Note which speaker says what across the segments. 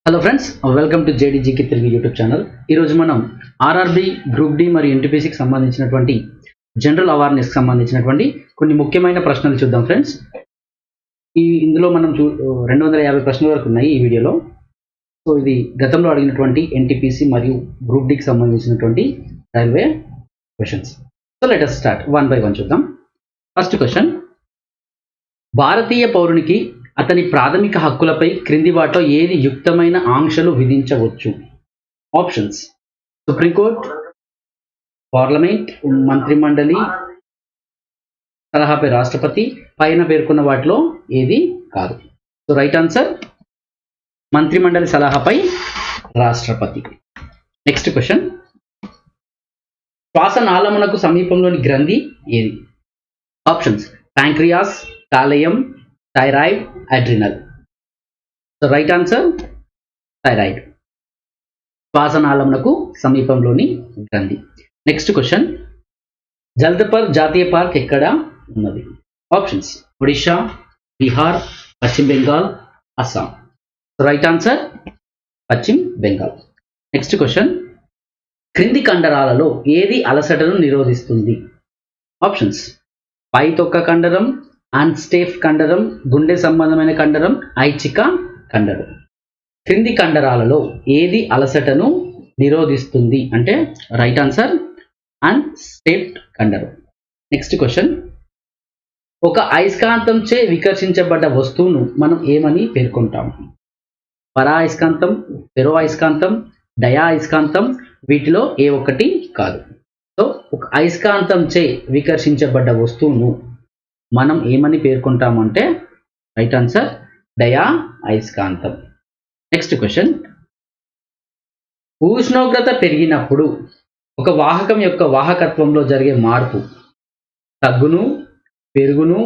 Speaker 1: Hello friends, welcome to జేడీజీకే Telugu YouTube channel. ఈరోజు మనం RRB, group D మరియు ఎన్టీపీసీకి సంబంధించినటువంటి జనరల్ అవేర్నెస్కి సంబంధించినటువంటి కొన్ని ముఖ్యమైన ప్రశ్నలు చూద్దాం ఫ్రెండ్స్. ఇందులో మనం 250 ప్రశ్నల వరకు ఉన్నాయి ఈ వీడియోలో. సో ఇది గతంలో అడిగినటువంటి ఎన్టీపీసీ మరియు గ్రూప్ డికి సంబంధించినటువంటి railway questions. So let us start one by one చూద్దాం. ఫస్ట్ క్వశ్చన్, భారతీయ పౌరునికి అతని ప్రాథమిక హక్కులపై క్రింది వాటిలో ఏది యుక్తమైన ఆంక్షలు విధించవచ్చు? ఆప్షన్స్: సుప్రీంకోర్టు, పార్లమెంట్, మంత్రిమండలి, సలహాపై రాష్ట్రపతి. పైన పేర్కొన్న వాటిలో ఏది కాదు. సో రైట్ ఆన్సర్ మంత్రిమండలి సలహాపై రాష్ట్రపతి. నెక్స్ట్ క్వశ్చన్, శ్వాసనాళమునకు సమీపంలోని గ్రంథి ఏది? ఆప్షన్స్: ప్యాంక్రియాస్, కాలేయం, thyroid, adrenal. So right answer thyroid, శ్వాసనాళమునకు సమీపంలోని గ్రంథి. నెక్స్ట్ క్వశ్చన్, జల్దపర్ జాతీయ పార్క్ ఎక్కడ ఉన్నది? ఆప్షన్స్: ఒడిషా, బీహార్, పశ్చిమ Bengal, Assam. So right answer పశ్చిమ బెంగాల్. నెక్స్ట్ క్వశ్చన్, క్రింది కండరాలలో ఏది అలసటను నిరోధిస్తుంది? ఆప్షన్స్: పై తొక్క కండరం, అన్స్టేఫ్ కండరం, గుండె సంబంధమైన కండరం, ఐచ్ఛిక కండరం. క్రింది కండరాలలో ఏది అలసటను నిరోధిస్తుంది అంటే రైట్ ఆన్సర్ అన్స్టేఫ్డ్ కండరం. నెక్స్ట్ క్వశ్చన్, ఒక అయస్కాంతంచే వికర్షించబడ్డ వస్తువును మనం ఏమని పేర్కొంటాం? పరా అయస్కాంతం, ఫెరో అయస్కాంతం, డయా అయస్కాంతం. వీటిలో ఏ ఒక్కటి కాదు. సో ఒక అయస్కాంతంచే వికర్షించబడ్డ వస్తువును మనం ఏమని పేర్కొంటామంటే రైట్ ఆన్సర్ డయా అయస్కాంతం. నెక్స్ట్ క్వశ్చన్, ఉష్ణోగ్రత పెరిగినప్పుడు ఒక వాహకం యొక్క వాహకత్వంలో జరిగే మార్పు తగ్గును, పెరుగును,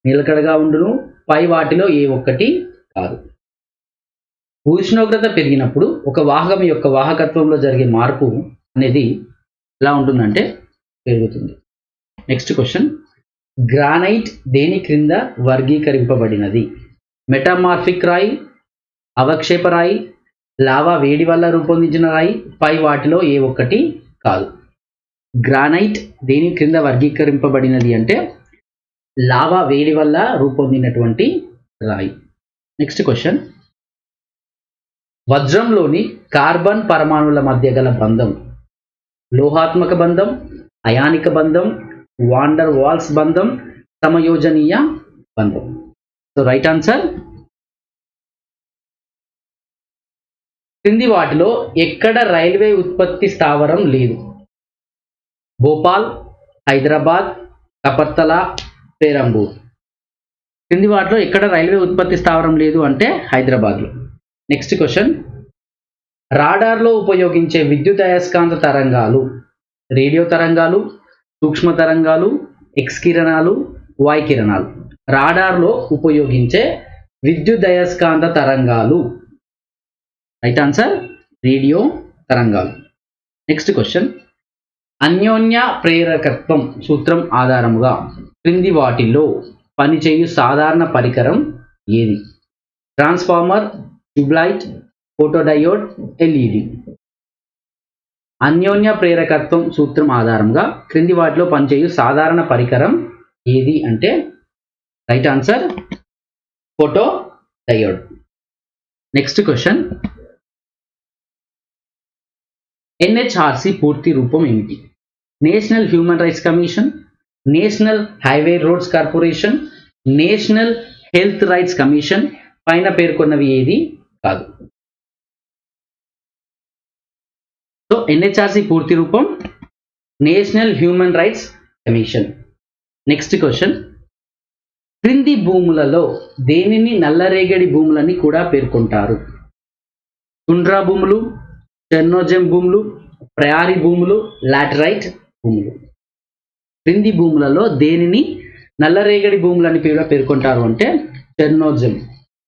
Speaker 1: నిలకడగా ఉండును. పై వాటిలో ఏ ఒక్కటి కాదు. ఉష్ణోగ్రత పెరిగినప్పుడు ఒక వాహకం యొక్క వాహకత్వంలో జరిగే మార్పు అనేది ఎలా ఉంటుందంటే పెరుగుతుంది. నెక్స్ట్ క్వశ్చన్, గ్రానైట్ దేని క్రింద వర్గీకరింపబడినది? మెటామార్ఫిక్ రాయి, అవక్షేప రాయి, లావా వేడి వల్ల రూపొందించిన రాయి. పై వాటిలో ఏ ఒక్కటి కాదు. గ్రానైట్ దేని క్రింద వర్గీకరింపబడినది అంటే లావా వేడి వల్ల రూపొందినటువంటి రాయి. నెక్స్ట్ క్వశ్చన్, వజ్రంలోని కార్బన్ పరమాణువుల మధ్య గల బంధం లోహాత్మక బంధం, అయానిక బంధం, వాండర్ వాల్స్ బంధం, సమయోజనీయ బంధం. సో రైట్ ఆన్సర్ క్రింది వాటిలో ఎక్కడ రైల్వే ఉత్పత్తి స్థావరం లేదు? భోపాల్, హైదరాబాద్, కపర్తలా, పేరంబూర్. క్రింది వాటిలో ఎక్కడ రైల్వే ఉత్పత్తి స్థావరం లేదు అంటే హైదరాబాద్లో. నెక్స్ట్ క్వశ్చన్, రాడార్లో ఉపయోగించే విద్యుత్ అయస్కాంత తరంగాలు రేడియో తరంగాలు, సూక్ష్మ తరంగాలు, ఎక్స్ కిరణాలు, వాయు కిరణాలు. రాడార్లో ఉపయోగించే విద్యుత్ అయస్కాంత తరంగాలు రైట్ ఆన్సర్ రేడియో తరంగాలు. నెక్స్ట్ క్వశ్చన్, అన్యోన్య ప్రేరకత్వం సూత్రం ఆధారముగా క్రింది వాటిల్లో పనిచేయు సాధారణ పరికరం ఏది? Transformer, tube light, photodiode, LED. అన్యోన్య ప్రేరకత్వం సూత్రం ఆధారంగా క్రింది వాటిలో పనిచేయు సాధారణ పరికరం ఏది అంటే right answer photo diode. Next question, NHRC పూర్తి రూపం ఏమిటి? National human rights commission, national highway roads corporation, national health rights commission. పైన పేర్కొన్నవి ఏది కాదు. సో ఎన్హెచ్ఆర్సి పూర్తి రూపం national human rights commission. Next question, క్రింది భూములలో దేనిని నల్లరేగడి భూములని కూడా పేర్కొంటారు? టుండ్రా భూములు, చెర్నోజెమ్ భూములు, ప్రయారీ భూములు, లాటరైట్ భూములు. క్రింది భూములలో దేనిని నల్లరేగడి భూములని కూడా పేర్కొంటారు అంటే చెర్నోజెమ్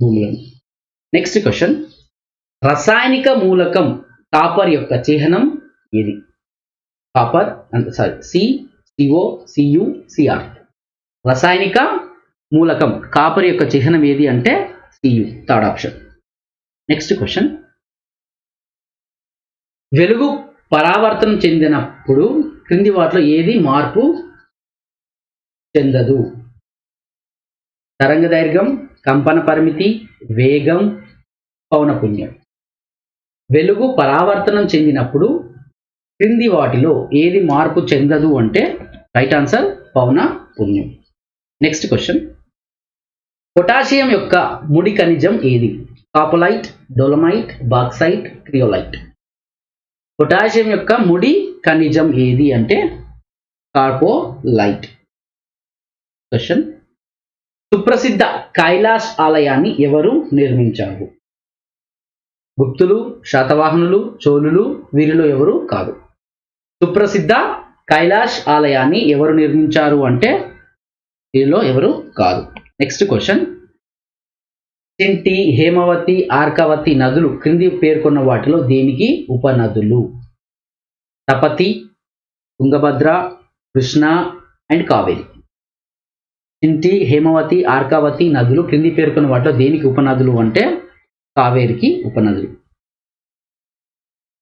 Speaker 1: భూములను. నెక్స్ట్ క్వశ్చన్, రసాయనిక మూలకం కాపర్ యొక్క చిహ్నం ఏది? Copper CuCr. రసాయనిక మూలకం కాపర్ యొక్క చిహ్నం ఏది అంటే Cu, third option. Next question, వెలుగు పరావర్తనం చెందినప్పుడు క్రింది వాటిలో ఏది మార్పు చెందదు? తరంగ దైర్ఘ్యం, కంపన పరిమితి, వేగం, పౌనపున్యం. వెలుగు పరావర్తనం చెందినప్పుడు క్రింది వాటిలో ఏది మార్పు చెందదు అంటే రైట్ ఆన్సర్ పౌనపున్యం. Next question. పొటాషియం యొక్క ముడి ఖనిజం ఏది? కాపలైట్, డోలమైట్, బాక్సైట్, క్రియోలైట్. పొటాషియం యొక్క ముడి ఖనిజం ఏది అంటే కార్పోలైట్. క్వశ్చన్. సుప్రసిద్ధ కైలాష్ ఆలయాన్ని ఎవరు నిర్మించారు? గుప్తులు, శాతవాహనులు, చోళులు, వీరిలో ఎవరు కాదు. సుప్రసిద్ధ కైలాష్ ఆలయాన్ని ఎవరు నిర్మించారు అంటే వీరిలో ఎవరు కాదు. Next question. చింటి, హేమవతి, ఆర్కావతి నదులు క్రింది పేర్కొన్న వాటిలో దేనికి ఉపనదులు? తపతి, తుంగభద్ర, కృష్ణ అండ్ కావేరి. చింటి, హేమవతి, ఆర్కావతి నదులు క్రింది పేర్కొన్న వాటిలో దేనికి ఉపనదులు అంటే కావేరికి ఉపనదులు.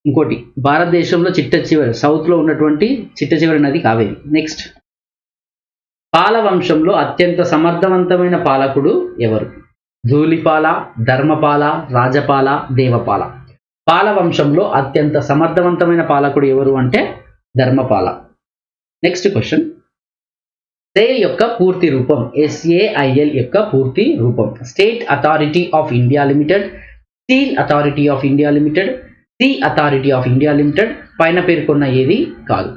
Speaker 1: ఇంకోటి, భారతదేశంలో చిట్ట చివరి సౌత్ లో ఉన్నటువంటి చిట్ట చివరి నది కావేరి. నెక్స్ట్. పాల వంశంలో అత్యంత సమర్థవంతమైన పాలకుడు ఎవరు? ధూళిపాల, ధర్మపాల, రాజపాల, దేవపాల. పాల వంశంలో అత్యంత సమర్థవంతమైన పాలకుడు ఎవరు అంటే ధర్మపాల. Next question. SAIL యొక్క పూర్తి రూపం? SAIL యొక్క పూర్తి రూపం state authority of India limited, steel authority of India limited, sea authority of India limited. పైన పేర్కొన్న ఏది కాదు.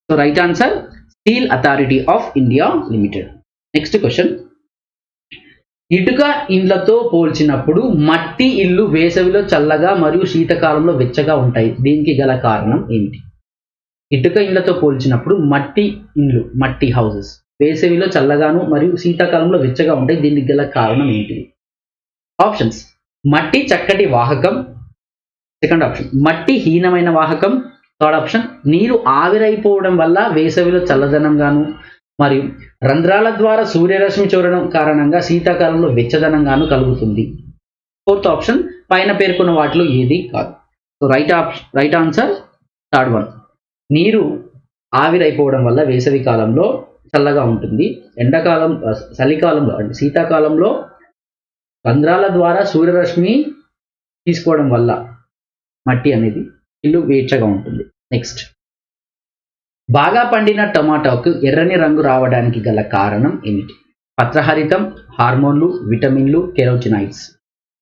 Speaker 1: So right answer steel authority of India limited. Next question. ఇటుక ఇండ్లతో పోల్చినప్పుడు మట్టి ఇల్లు వేసవిలో చల్లగా మరియు శీతకాలంలో వెచ్చగా ఉంటాయి. దీనికి గల కారణం ఏమిటి? ఇటుక ఇండ్లతో పోల్చినప్పుడు మట్టి ఇండ్లు, మట్టి హౌసెస్ వేసవిలో చల్లగాను మరియు శీతాకాలంలో వెచ్చగా ఉంటాయి. దీనికి గల కారణం ఏంటి? ఆప్షన్స్. మట్టి చక్కటి వాహకం, సెకండ్ ఆప్షన్ మట్టి హీనమైన వాహకం, థర్డ్ ఆప్షన్ నీరు ఆవిరైపోవడం వల్ల వేసవిలో చల్లదనంగాను మరియు రంధ్రాల ద్వారా సూర్యరశ్మి చూడడం కారణంగా శీతాకాలంలో వెచ్చదనంగాను కలుగుతుంది. ఫోర్త్ ఆప్షన్ పైన పేర్కొన్న వాటిలో ఏది కాదు. So right answer third one. నీరు ఆవిరైపోవడం వల్ల వేసవి కాలంలో చల్లగా ఉంటుంది, ఎండాకాలం చలికాలంలో అంటే శీతాకాలంలో రంధ్రాల ద్వారా సూర్యరశ్మి తీసుకోవడం వల్ల మట్టి అనేది ఇల్లు వేచగా ఉంటుంది. నెక్స్ట్. బాగా పండిన టమాటాకు ఎర్రని రంగు రావడానికి గల కారణం ఏమిటి? పత్రహరితం, హార్మోన్లు, విటమిన్లు, కెరోటినాయిడ్స్.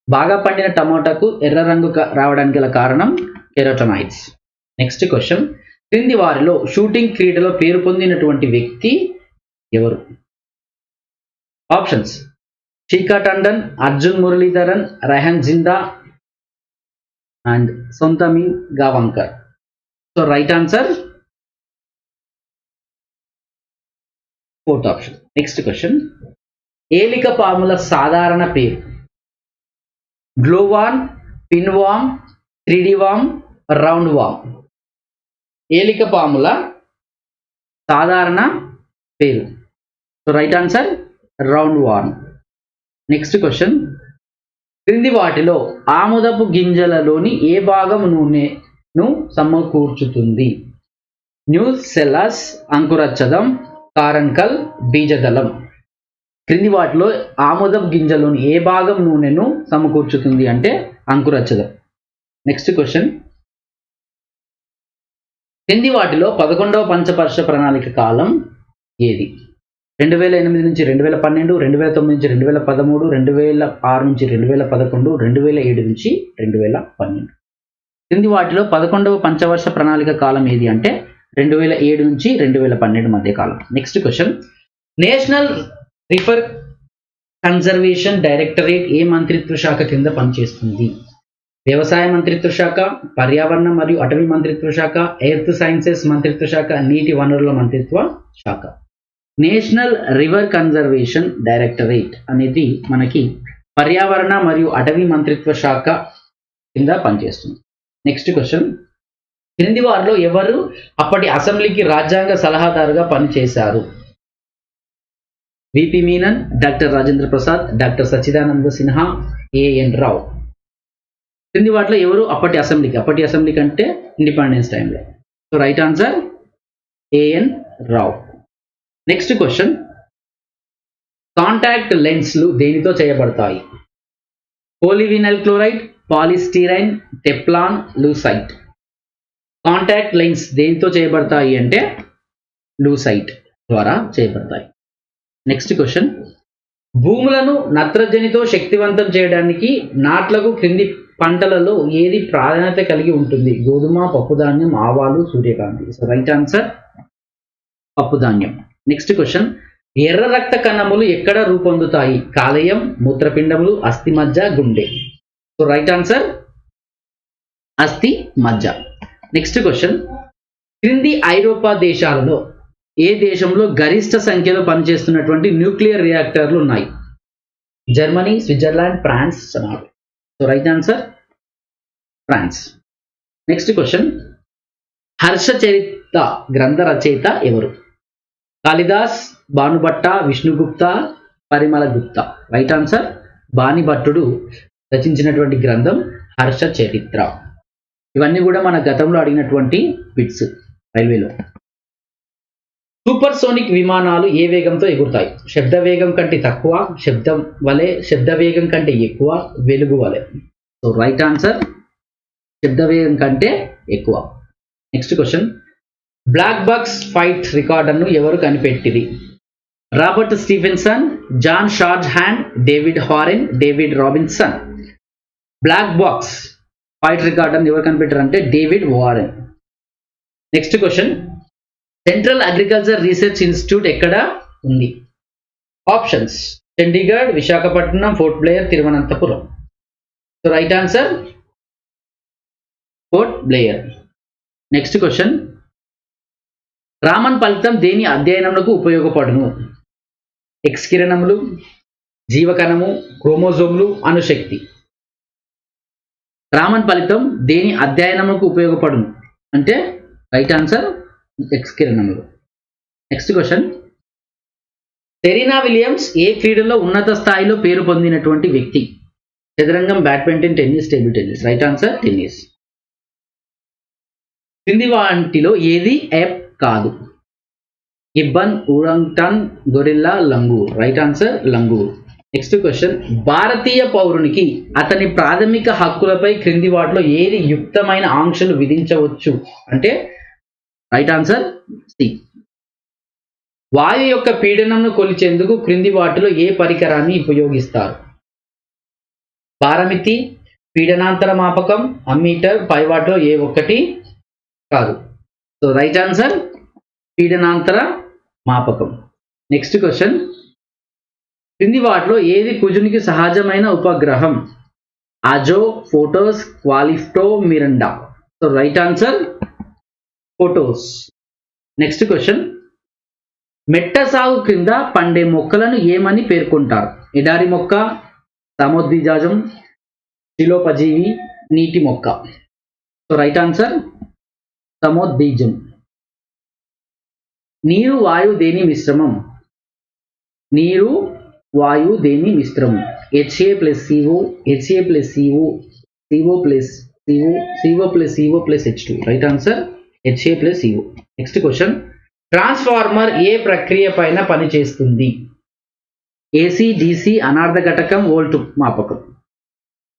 Speaker 1: బాగా పండిన టమాటాకు ఎర్ర రంగు రావడానికి గల కారణం కెరోటినాయిడ్స్. Next question. క్రింది వారిలో షూటింగ్ క్రీడలో పేరు పొందినటువంటి వ్యక్తి ఎవరు? Options. Shikha Tandon, Arjun Muralidharan, Rehan Zinda and Sontami Gavankar. So right answer fourth option. Next question. ఏలిక పాముల సాధారణ పేరు? గ్లోవాన్, పిన్వామ్, 3D వామ్, రౌండ్ వామ్. ఏలిక పాముల సాధారణ పేరు. So right answer roundworm. Next question. క్రింది వాటిలో ఆముదపు గింజలలోని ఏ భాగం నూనెను సమకూర్చుతుంది? న్యూసెల్లస్, అంకురచ్చదం, కారంకల్, బీజదళం. క్రింది వాటిలో ఆముదపు గింజలోని ఏ భాగం నూనెను సమకూర్చుతుంది అంటే అంకురచ్చదం. Next question. క్రింది వాటిలో 11వ పంచవర్ష ప్రణాళిక కాలం ఏది? 2008 నుంచి 2012, 2009 నుంచి 2013, 2006 నుంచి 2011, 2007 నుంచి 2012. క్రింది వాటిలో 11వ పంచవర్ష ప్రణాళిక కాలం ఏది అంటే 2007 నుంచి 2012 మధ్య కాలం. Next question. National river conservation directorate ఏ మంత్రిత్వ శాఖ కింద పనిచేస్తుంది? వ్యవసాయ మంత్రిత్వ శాఖ, పర్యావరణ మరియు అటవీ మంత్రిత్వ శాఖ, ఎర్త్ సైన్సెస్ మంత్రిత్వ శాఖ, నీటి వనరుల మంత్రిత్వ శాఖ. నేషనల్ రివర్ కన్జర్వేషన్ డైరెక్టరేట్ అనేది మనకి పర్యావరణ మరియు అటవీ మంత్రిత్వ శాఖ కింద పనిచేస్తుంది. Next question. క్రింది వారిలో ఎవరు అప్పటి అసెంబ్లీకి రాజ్యాంగ సలహాదారుగా పనిచేశారు? V P Menon, doctor Rajendra Prasad, doctor Sachchidananda Sinha, A N Rao. క్రింది వాటిలో ఎవరు అప్పటి అసెంబ్లీ కంటే ఇండిపెండెన్స్ టైంలో? So right answer A N Rao. Next question, contact లెన్స్లు దేనితో చేయబడతాయి? Polyvinyl chloride, polystyrene, Teflon, Lucite. Contact lens దేనితో చేయబడతాయి అంటే లూసైట్ ద్వారా చేయబడతాయి. నెక్స్ట్ క్వశ్చన్, భూములను నత్రజనితో శక్తివంతం చేయడానికి నాట్లకు క్రింది పంటలలో ఏది ప్రాధాన్యత కలిగి ఉంటుంది? గోధుమ, పప్పుధాన్యం, ఆవాలు, సూర్యకాంతి. సో రైట్ ఆన్సర్ పప్పుధాన్యం. నెక్స్ట్ క్వశ్చన్, ఎర్ర రక్త కణములు ఎక్కడ రూపొందుతాయి? కాలేయం, మూత్రపిండములు, అస్థి మజ్జ, గుండె. సో రైట్ ఆన్సర్ అస్థి మజ్జ. నెక్స్ట్ క్వశ్చన్, క్రింది ఐరోపా దేశాలలో ఏ దేశంలో గరిష్ట సంఖ్యలో పనిచేస్తున్నటువంటి న్యూక్లియర్ రియాక్టర్లు ఉన్నాయి? Germany, Switzerland, France, Norway. So right answer France. Next question, Harsha Charita గ్రంథ రచయిత ఎవరు? కాళిదాస్, భానుభట్ట, విష్ణుగుప్త, పరిమళ గుప్త. రైట్ ఆన్సర్ బాణిభట్టుడు రచించినటువంటి గ్రంథం హర్ష చరిత్ర. ఇవన్నీ కూడా మన గతంలో అడిగినటువంటి బిట్స్ రైల్వేలో. సూపర్ సోనిక్ విమానాలు ఏ వేగంతో ఎగురుతాయి? శబ్ద వేగం కంటే తక్కువ, శబ్ద వేగం కంటే ఎక్కువ, వెలుగు వలె. సో రైట్ ఆన్సర్ శబ్ద వేగం కంటే ఎక్కువ. Next question, black box fight రికార్డర్ను ఎవరు కనిపెట్టింది? రాబర్ట్ స్టీఫెన్సన్, జాన్ షార్జ్ హ్యాండ్, David Warren, David Robinson. Black box fight రికార్డర్ను ఎవరు కనిపెట్టారు అంటే David Warren. Next question, Central Agriculture Research Institute ఎక్కడ ఉంది? Options Chandigarh, Visakhapatnam, Port Blair, Thiruvananthapuram. So right answer Port Blair. Next question, Raman ఫలితం దేని అధ్యయనములకు ఉపయోగపడును? ఎక్స్ కిరణములు, జీవకణము, క్రోమోజోమ్లు, అణుశక్తి. రామన్ ఫలితం దేని అధ్యయనములకు ఉపయోగపడును అంటే రైట్ ఆన్సర్ ఎక్స్ కిరణములు. నెక్స్ట్ క్వశ్చన్, సెరీనా విలియమ్స్ ఏ క్రీడలో ఉన్నత స్థాయిలో పేరు పొందినటువంటి వ్యక్తి? చదరంగం, badminton, tennis, table tennis. Right answer tennis. క్రింది వాటిలో ఏది యాప్ కాదు? Gibbon, orangutan, gorilla, langur. Right answer langur. Next question, భారతీయ పౌరునికి అతని ప్రాథమిక హక్కులపై క్రింది వాటిలో ఏది యుక్తమైన ఆంక్షలు విధించవచ్చు అంటే రైట్ ఆన్సర్ సి. వాయు యొక్క పీడనంను కొలిచేందుకు క్రింది వాటిలో ఏ పరికరాన్ని ఉపయోగిస్తారు? పారమితి, పీడనాంతర మాపకం, అమ్మీటర్. పై వాటిలో ఏ ఒక్కటి కాదు. సో రైట్ ఆన్సర్ పీడనాంతర మాపకం. నెక్స్ట్ క్వశ్చన్, క్రింది వాటిలో ఏది కుజునికి సహజమైన ఉపగ్రహం? అజో, ఫోటోస్, క్వాలిఫ్టో, Miranda. So right answer Phobos. Next question, మెట్ట సాగు క్రింద పండే మొక్కలను ఏమని పేర్కొంటారు? ఎడారి మొక్క, సముద్విజాజం, శిలోపజీవి, నీటి మొక్క. సో రైట్ ఆన్సర్ సమోద్బీజం. నీరు వాయు దేని మిశ్రమం? నీరు వాయు దేని మిశ్రమం? HA + CO, HA + CO, CO + CO, CO + CO + H2. Right answer HA + CO. Next question, transformer ఏ ప్రక్రియ పైన పనిచేస్తుంది? AC, DC, అనార్ధ ఘటకం, వోల్ట్ మాపకం.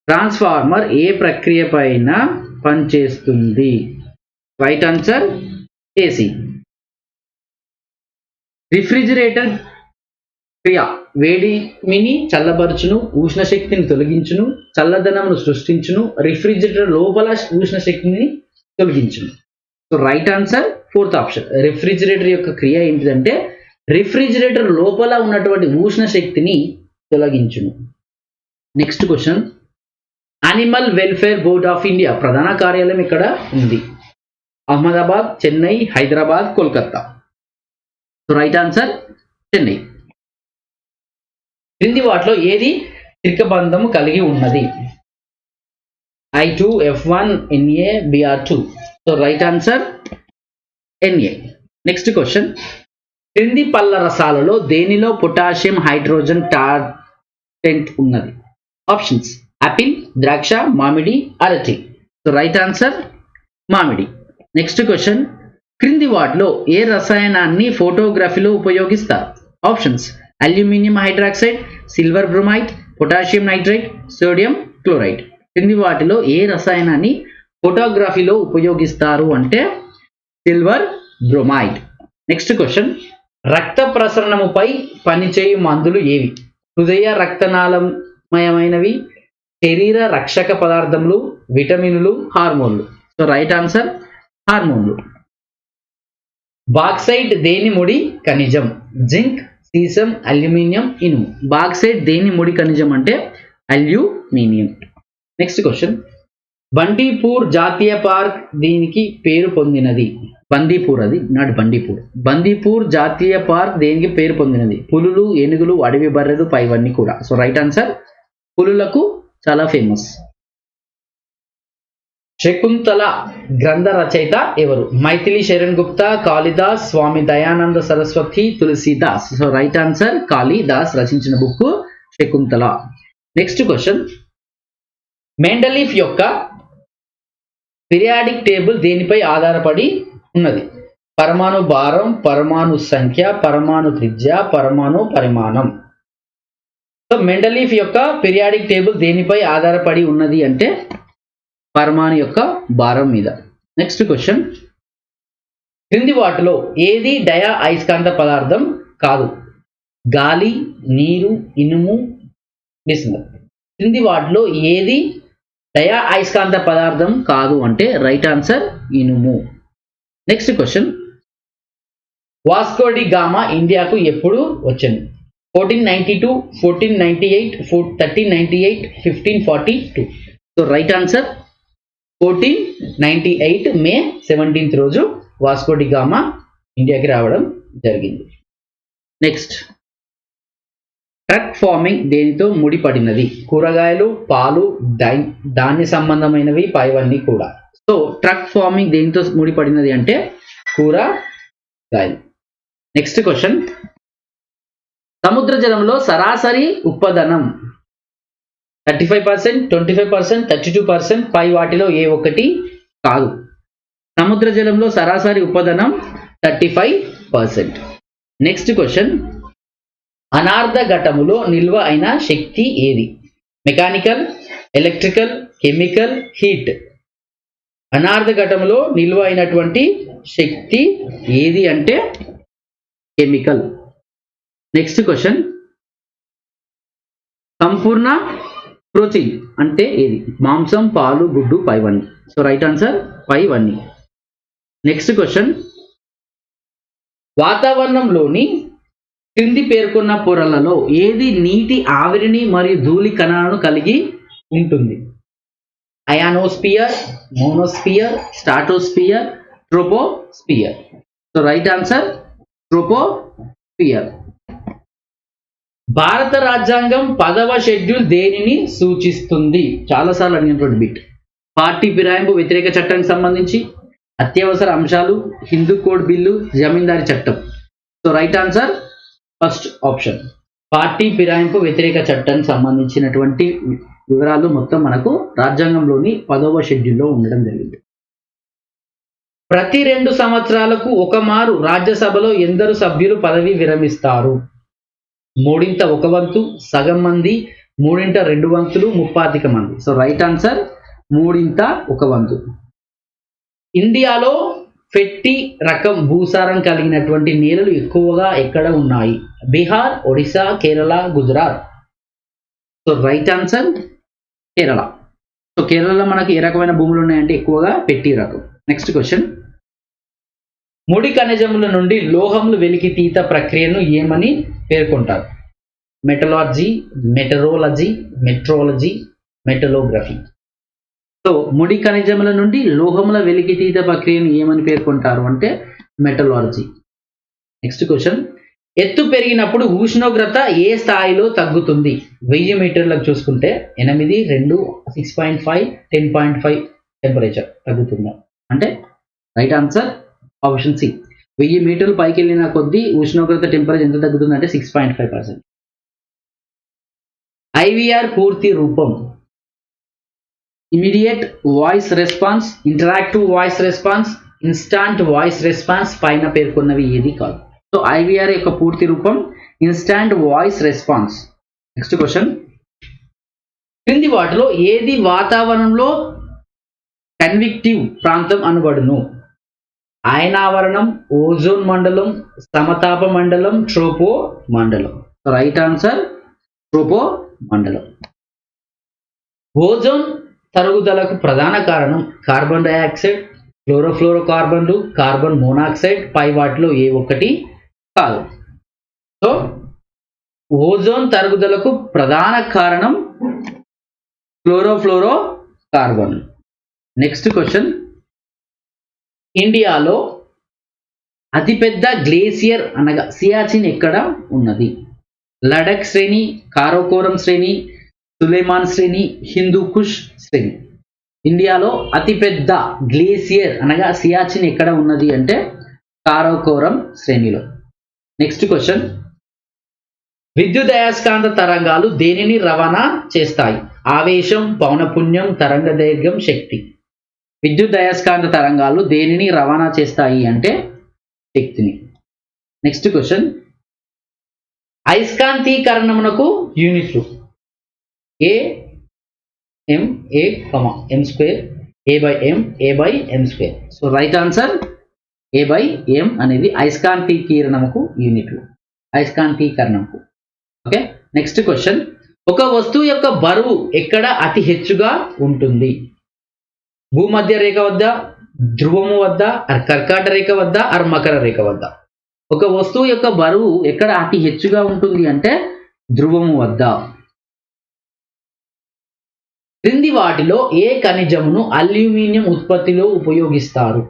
Speaker 1: ట్రాన్స్ఫార్మర్ ఏ ప్రక్రియ పైన పనిచేస్తుంది? Right answer AC. రిఫ్రిజిరేటర్ క్రియ వేడిమిని చల్లబరుచును, ఉష్ణ శక్తిని తొలగించును, చల్లదనమును సృష్టించును, రిఫ్రిజిరేటర్ లోపల ఉష్ణ శక్తిని తొలగించును. So right answer fourth option. Refrigerator యొక్క క్రియ ఏంటిదంటే రిఫ్రిజిరేటర్ లోపల ఉన్నటువంటి ఉష్ణ శక్తిని తొలగించును. Next question, animal welfare board of India ప్రధాన కార్యాలయం ఇక్కడ ఉంది? Ahmedabad, Chennai, Hyderabad, Kolkata. So right answer Chennai. క్రింది వాటిలో ఏది త్రికబంధము కలిగి ఉన్నది? I2, F1, Na, Br2. So right answer Na. Next question, క్రింది పళ్ళ రసాలలో దేనిలో పొటాషియం హైడ్రోజన్ టార్టెంట్ ఉన్నది? ఆప్షన్స్ యాపిల్, ద్రాక్ష, మామిడి, అరటి. సో రైట్ ఆన్సర్ మామిడి. నెక్స్ట్ క్వశ్చన్, క్రింది వాటిలో ఏ రసాయనాన్ని ఫోటోగ్రఫీలో ఉపయోగిస్తారు? Options: aluminium hydroxide, silver bromide, potassium nitrite, sodium chloride. క్రింది వాటిలో ఏ రసాయనాన్ని ఫోటోగ్రఫీలో ఉపయోగిస్తారు అంటే సిల్వర్ బ్రోమైడ్. నెక్స్ట్ క్వశ్చన్, రక్త ప్రసరణముపై పనిచేయు మందులు ఏవి? హృదయ రక్తనాళమయమైనవి, శరీర రక్షక పదార్థములు, విటమిన్లు, హార్మోన్లు. సో రైట్ ఆన్సర్ హార్మోన్లు. బాక్సైట్ దేని ముడి ఖనిజం? జింక్, సీసం, అల్యూమినియం, ఇనుము. బాక్సైట్ దేని ముడి ఖనిజం అంటే అల్యూమినియం. నెక్స్ట్ క్వశ్చన్, బండీపూర్ జాతీయ పార్క్ దీనికి పేరు పొందినది? బందీపూర్, అది నాట్ బండీపూర్. బందీపూర్ జాతీయ పార్క్ దేనికి పేరు పొందినది? పులులు, ఏనుగులు, అడవి బర్రెలు, పైవన్నీ కూడా. సో రైట్ ఆన్సర్ పులులకు చాలా ఫేమస్. శకుంతల గ్రంథ రచయిత ఎవరు? Maithili Sharan Gupta, Kalidas, Swami Dayananda Saraswati, Tulsidas. So right answer Kalidas రచించిన book Shakuntala. Next question, Mendeleev యొక్క పీరియాడిక్ టేబుల్ దేనిపై ఆధారపడి ఉన్నది? పరమాణు భారం, పరమాణు సంఖ్య, పరమాణు త్రిజ్య, పరమాణు పరిమాణం. సో మెండలీఫ్ యొక్క పీరియాడిక్ టేబుల్ దేనిపై ఆధారపడి ఉన్నది అంటే పరమాణు యొక్క భారం మీద. నెక్స్ట్ క్వశ్చన్, క్రింది వాటిలో ఏది డయా అయస్కాంత పదార్థం కాదు? గాలి, నీరు, ఇనుము, లిసనర్. క్రింది వాటిలో ఏది డయా అయస్కాంత పదార్థం కాదు అంటే రైట్ ఆన్సర్ ఇనుము. Next question, Vasco da Gama ఇండియాకు ఎప్పుడు వచ్చింది? 1492, 1498, 1398, 1542. సో రైట్ ఆన్సర్ 1498 మే 17th రోజు వాస్కో డి గామా ఇండియాకి రావడం జరిగింది. నెక్స్ట్, ట్రక్ ఫార్మింగ్ దేనితో ముడిపడినది? కూరగాయలు, పాలు, ధాన్య సంబంధమైనవి, పైవన్నీ కూడా. సో ట్రక్ ఫార్మింగ్ దేనితో ముడిపడినది అంటే కూరగాయలు. నెక్స్ట్ క్వశ్చన్, సముద్ర జలంలో సరాసరి ఉత్పాదనం 35%, 25%, 32%, పై వాటిలో ఏ ఒక్కటి కాదు. సముద్ర జలంలో సరాసరి ఉత్పాదనం 35%. నెక్స్ట్ క్వశ్చన్, అనార్ధ ఘటములో నిల్వ అయిన శక్తి ఏది? Mechanical, electrical, chemical, heat. అనార్ధ ఘటములో నిల్వ అయినటువంటి శక్తి ఏది అంటే కెమికల్. నెక్స్ట్ క్వశ్చన్, సంపూర్ణ ప్రోటీన్ అంటే ఏది? మాంసం, పాలు, గుడ్డు, పైవన్నీ. సో రైట్ ఆన్సర్ పైవన్నీ. నెక్స్ట్ క్వశ్చన్, వాతావరణంలోని క్రింది పేర్కొన్న పొరలలో ఏది నీటి ఆవిరిని మరియు ధూళి కణాలను కలిగి ఉంటుంది? Ionosphere, monosphere, stratosphere, troposphere. So right answer troposphere. భారత రాజ్యాంగం 10వ షెడ్యూల్ దేనిని సూచిస్తుంది? చాలాసార్లు అడిగినటువంటి బిట్. పార్టీ ఫిరాయింపు వ్యతిరేక చట్టానికి సంబంధించి, అత్యవసర అంశాలు, హిందూ కోడ్ బిల్లు, జమీందారీ చట్టం. So right answer first option. Party ఫిరాయింపు వ్యతిరేక చట్టానికి సంబంధించినటువంటి వివరాలు మొత్తం మనకు రాజ్యాంగంలోని 10వ షెడ్యూల్లో ఉండడం జరిగింది. ప్రతి 2 సంవత్సరాలకు ఒకమారు రాజ్యసభలో ఎందరు సభ్యులు పదవి విరమిస్తారు? 3/1 సగం మంది, 3/2 ముప్పాతిక మంది. So right answer 3/1. ఇండియాలో ఫెట్టి రకం భూసారం కలిగినటువంటి నేలలు ఎక్కువగా ఎక్కడ ఉన్నాయి? Bihar, Odisha, Kerala, Gujarat. So right answer Kerala. So కేరళలో మనకి ఏ రకమైన భూములు ఉన్నాయంటే ఎక్కువగా ఫెట్టి రకం. నెక్స్ట్ క్వశ్చన్, ముడి ఖనిజముల నుండి లోహములు వెలికితీత ప్రక్రియను ఏమని పేర్కొంటారు? మెటలార్జీ, మెటరోలజీ, మెట్రోలజీ, మెటలోగ్రఫీ. సో ముడి ఖనిజముల నుండి లోహముల వెలికితీత ప్రక్రియను ఏమని పేర్కొంటారు అంటే మెటలార్జీ. నెక్స్ట్ క్వశ్చన్, ఎత్తు పెరిగినప్పుడు ఉష్ణోగ్రత ఏ స్థాయిలో తగ్గుతుంది? 1000 మీటర్లకు చూసుకుంటే 8, 2, 6.5, 10.5 టెంపరేచర్ తగ్గుతుందా అంటే రైట్ ఆన్సర్ ఆప్షన్ సి. 1000 మీటర్లు పైకి వెళ్ళిన కొద్దీ ఉష్ణోగ్రత టెంపరేచర్ ఎంత తగ్గుతుంది అంటే 6.5%. ఐవిఆర్ పూర్తి రూపం immediate voice response, interactive voice response, instant voice response పైన పేర్కొన్నవి ఏది కాదు. సో ఐవిఆర్ యొక్క పూర్తి రూపం instant voice response. Next question, క్రింది వాటిలో ఏది వాతావరణంలో కన్విక్టివ్ ప్రాంతం అనబడును? ఆయనావరణం, ఓజోన్ మండలం, సమతాప మండలం, ట్రోపో మండలం. రైట్ ఆన్సర్ ట్రోపో మండలం. ఓజోన్ తరుగుదలకు ప్రధాన కారణం కార్బన్ డైఆక్సైడ్, క్లోరోఫ్లోరోకార్బన్లు, కార్బన్ మోనాక్సైడ్. పై వాటిలో ఏ ఒక్కటి కాదు. సో ఓజోన్ తరుగుదలకు ప్రధాన కారణం క్లోరోఫ్లోరోకార్బన్. నెక్స్ట్ క్వశ్చన్, ఇండియాలో అతిపెద్ద గ్లేసియర్ అనగా సియాచిన్ ఎక్కడ ఉన్నది? లడక్ శ్రేణి, కారాకోరం శ్రేణి, సులేమాన్ శ్రేణి, హిందూ కుష్ శ్రేణి. ఇండియాలో అతిపెద్ద గ్లేసియర్ అనగా సియాచిన్ ఎక్కడ ఉన్నది అంటే కారాకోరం శ్రేణిలో. నెక్స్ట్ క్వశ్చన్, విద్యుదయస్కాంత తరంగాలు దేనిని రవాణా చేస్తాయి? ఆవేశం, పౌనపున్యం, తరంగ దైర్ఘ్యం, శక్తి. విద్యుదయస్కాంత తరంగాలు దేనిని రవాణా చేస్తాయి అంటే శక్తిని. నెక్స్ట్ క్వశ్చన్, అయస్కాంతీకరణమునకు యూనిట్లు A M A M square, A by M, A by M square. So right answer A by M అనేది అయస్కాంతీకరణముకు యూనిట్లు, అయస్కాంతీకరణకు. ఓకే. నెక్స్ట్ క్వశ్చన్, ఒక వస్తువు యొక్క బరువు ఎక్కడ అతి హెచ్చుగా ఉంటుంది? భూమధ్య రేఖ వద్ద, ధ్రువము వద్ద, కర్కాట రేఖ వద్ద, మకర రేఖ వద్ద. ఒక వస్తువు యొక్క బరువు ఎక్కడ అతి హెచ్చుగా ఉంటుంది అంటే ధ్రువము వద్ద. క్రింది వాటిలో ఏ ఖనిజమును అల్యూమినియం ఉత్పత్తిలో ఉపయోగిస్తారు?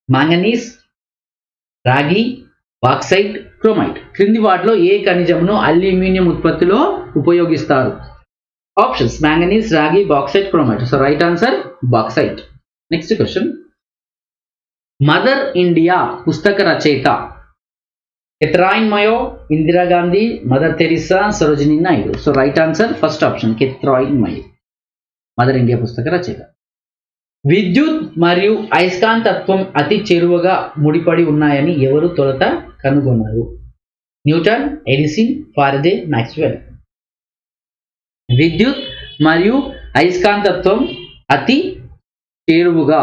Speaker 1: మాంగనీస్, రాగి, బాక్సైట్, క్రోమైట్. క్రింది వాటిలో ఏ ఖనిజమును అల్యూమినియం ఉత్పత్తిలో ఉపయోగిస్తారు? ఆప్షన్స్ మాంగనీస్, రాగి, bauxite, chromite. So right answer bauxite. Next question, Mother India పుస్తక రచయిత Katherine Mayo, Indira Gandhi, Mother Teresa, Sarojini Naidu. So right answer first option Katherine Mayo, Mother India పుస్తక రచయిత. విద్యుత్ మరియు అయస్కాంతత్వం అతి చేరువగా ముడిపడి ఉన్నాయని ఎవరు తొలుత కనుగొన్నారు? Newton, Edison, Faraday, Maxwell. విద్యుత్ మరియు అయస్కాంతత్వం అతి చేరువుగా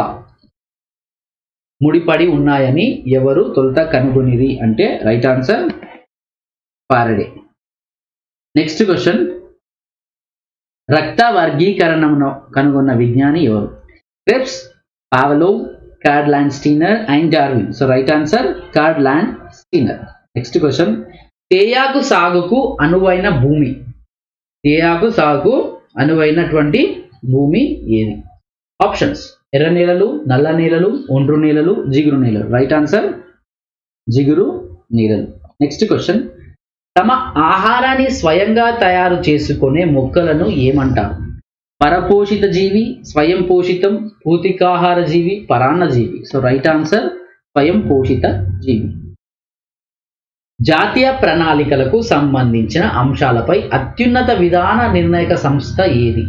Speaker 1: ముడిపడి ఉన్నాయని ఎవరు తొలుత కనుగొనిరి అంటే right answer Faraday. Next question, రక్త వర్గీకరణను కనుగొన్న విజ్ఞాని ఎవరు? Krebs, Pavlov, Karl Landsteiner and Darwin. So right answer Karl Landsteiner. Next question, తేయాకు సాగుకు అనువైన భూమి, తేయాకు సాగుకు అనువైనటువంటి భూమి ఏది? ఆప్షన్స్ ఎర్ర నేలలు, నల్ల నేలలు, ఒండ్రు నేలలు, జిగురు నేలలు. రైట్ ఆన్సర్ జిగురు నేలలు. నెక్స్ట్ క్వశ్చన్, తమ ఆహారాన్ని స్వయంగా తయారు చేసుకునే మొక్కలను ఏమంటారు? పరపోషిత జీవి, స్వయం పోషితం, పూతికాహార జీవి, పరాన్న జీవి. సో రైట్ ఆన్సర్ స్వయం పోషిత జీవి. జాతీయ ప్రణాళికలకు సంబంధించిన అంశాలపై అత్యున్నత విధాన నిర్ణాయక సంస్థ ఏది?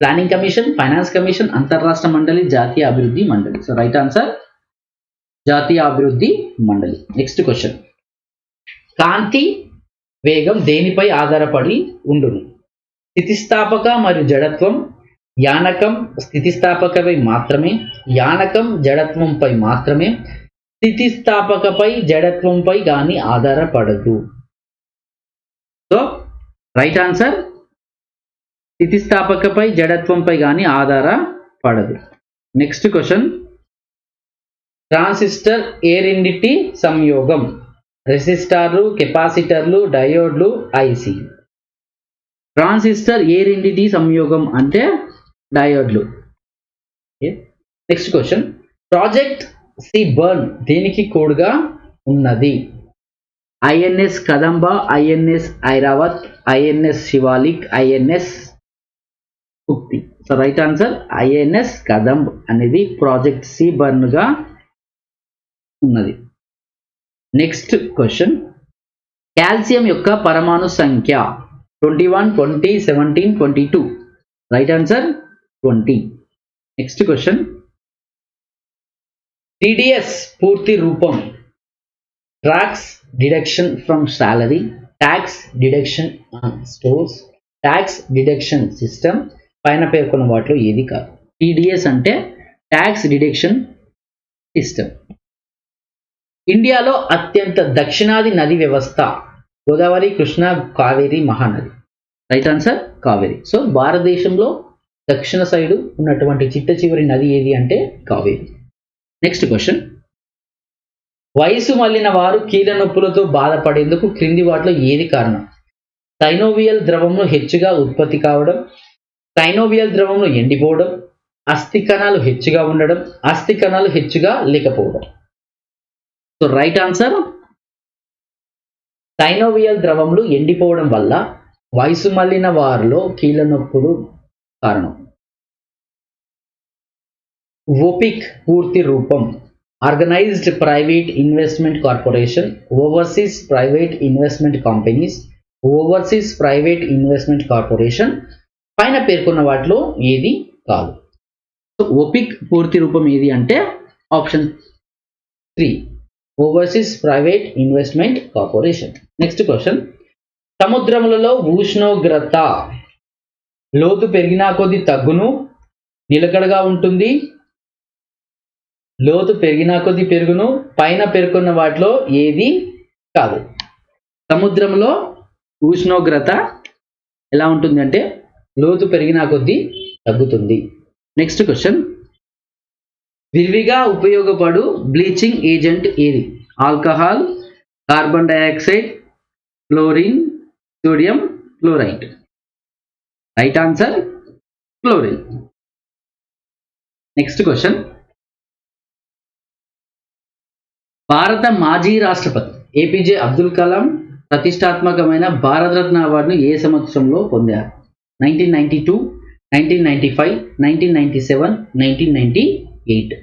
Speaker 1: ప్లానింగ్ కమిషన్, ఫైనాన్స్ కమిషన్, అంతర్రాష్ట్ర మండలి, జాతీయ అభివృద్ధి మండలి. సో రైట్ ఆన్సర్ జాతీయ అభివృద్ధి మండలి. నెక్స్ట్ క్వశ్చన్, కాంతి వేగం దేనిపై ఆధారపడి ఉండును? స్థితిస్థాపక మరియు జడత్వం. యానకం స్థితిస్థాపకపై మాత్రమే, యానకం జడత్వంపై మాత్రమే, స్థితిస్థాపకపై జడత్వంపై కానీ ఆధారపడదు. సో రైట్ ఆన్సర్ స్థితిస్థాపకపై జడత్వంపై కానీ ఆధారపడదు. నెక్స్ట్ క్వశ్చన్, ట్రాన్సిస్టర్ ఏ రెండింటి సంయోగం? రెసిస్టార్లు, కెపాసిటర్లు, డయోడ్లు, ఐసి. ట్రాన్సిస్టర్ ఏ రెండింటి సంయోగం అంటే డయోడ్లు. Next question, project Seabird దేనికి కోడ్గా ఉన్నది? INS Kadamba, INS Airavat, INS Shivalik, INS Ukti. So right answer INS Kadamb అనేది ప్రాజెక్ట్ సి బర్న్ గా ఉన్నది. నెక్స్ట్ క్వశ్చన్, కాల్షియం యొక్క పరమాణు సంఖ్య 21, 20, 17, 22. Right answer 20. Next question, TDS పూర్తి రూపం tax deduction from salary, tax deduction on stores, tax deduction system. పైన పేర్కొన్న వాటిలో ఏది కాదు. టీడీఎస్ అంటే ట్యాక్స్ డిడక్షన్ సిస్టమ్. ఇండియాలో అత్యంత దక్షిణాది నది వ్యవస్థ Godavari, Krishna, Kaveri, Mahanadi. Right answer Kaveri. So భారతదేశంలో దక్షిణ సైడు ఉన్నటువంటి చిట్ట చివరి నది ఏది అంటే కావేరి. నెక్స్ట్ క్వశ్చన్, వయసు మళ్ళిన వారు కీళ్ళ నొప్పులతో బాధపడేందుకు క్రింది వాటిలో ఏది కారణం? సైనోవియల్ ద్రవంలో హెచ్చుగా ఉత్పత్తి కావడం, సైనోవియల్ ద్రవంలో ఎండిపోవడం, అస్థి కణాలు హెచ్చుగా ఉండడం, అస్థి కణాలు హెచ్చుగా లేకపోవడం. సో రైట్ ఆన్సర్ సైనోవియల్ ద్రవములు ఎండిపోవడం వల్ల వయసు మళ్ళిన వారిలో కీళ్ళ నొప్పులు కారణం. ఓపిక్ పూర్తి రూపం organised private investment corporation, overseas private investment companies, overseas private investment corporation. పైన పేర్కొన్న వాటిలో ఏది కాదు. సో ఓపిక్ పూర్తి రూపం ఏది అంటే option 3, overseas private investment corporation. Next question, సముద్రములలో ఉష్ణోగ్రత లోతు పెరిగినా కొద్ది తగ్గును, నిలకడగా ఉంటుంది, లోతు పెరిగినా కొద్ది పెరుగును. పైన పేర్కొన్న వాటిలో ఏది కాదు. సముద్రంలో ఉష్ణోగ్రత ఎలా ఉంటుంది అంటే లోతు పెరిగినా కొద్ది తగ్గుతుంది. నెక్స్ట్ క్వశ్చన్, విరివిగా ఉపయోగపడు బ్లీచింగ్ ఏజెంట్ ఏది? Alcohol, carbon dioxide, chlorine, sodium chloride. Right answer chlorine. Next question, భారత మాజీ రాష్ట్రపతి ఏపీజే అబ్దుల్ కలాం ప్రతిష్టాత్మకమైన భారతరత్న అవార్డును ఏ సంవత్సరంలో పొందారు? 1992, 1995, 1997, 1998.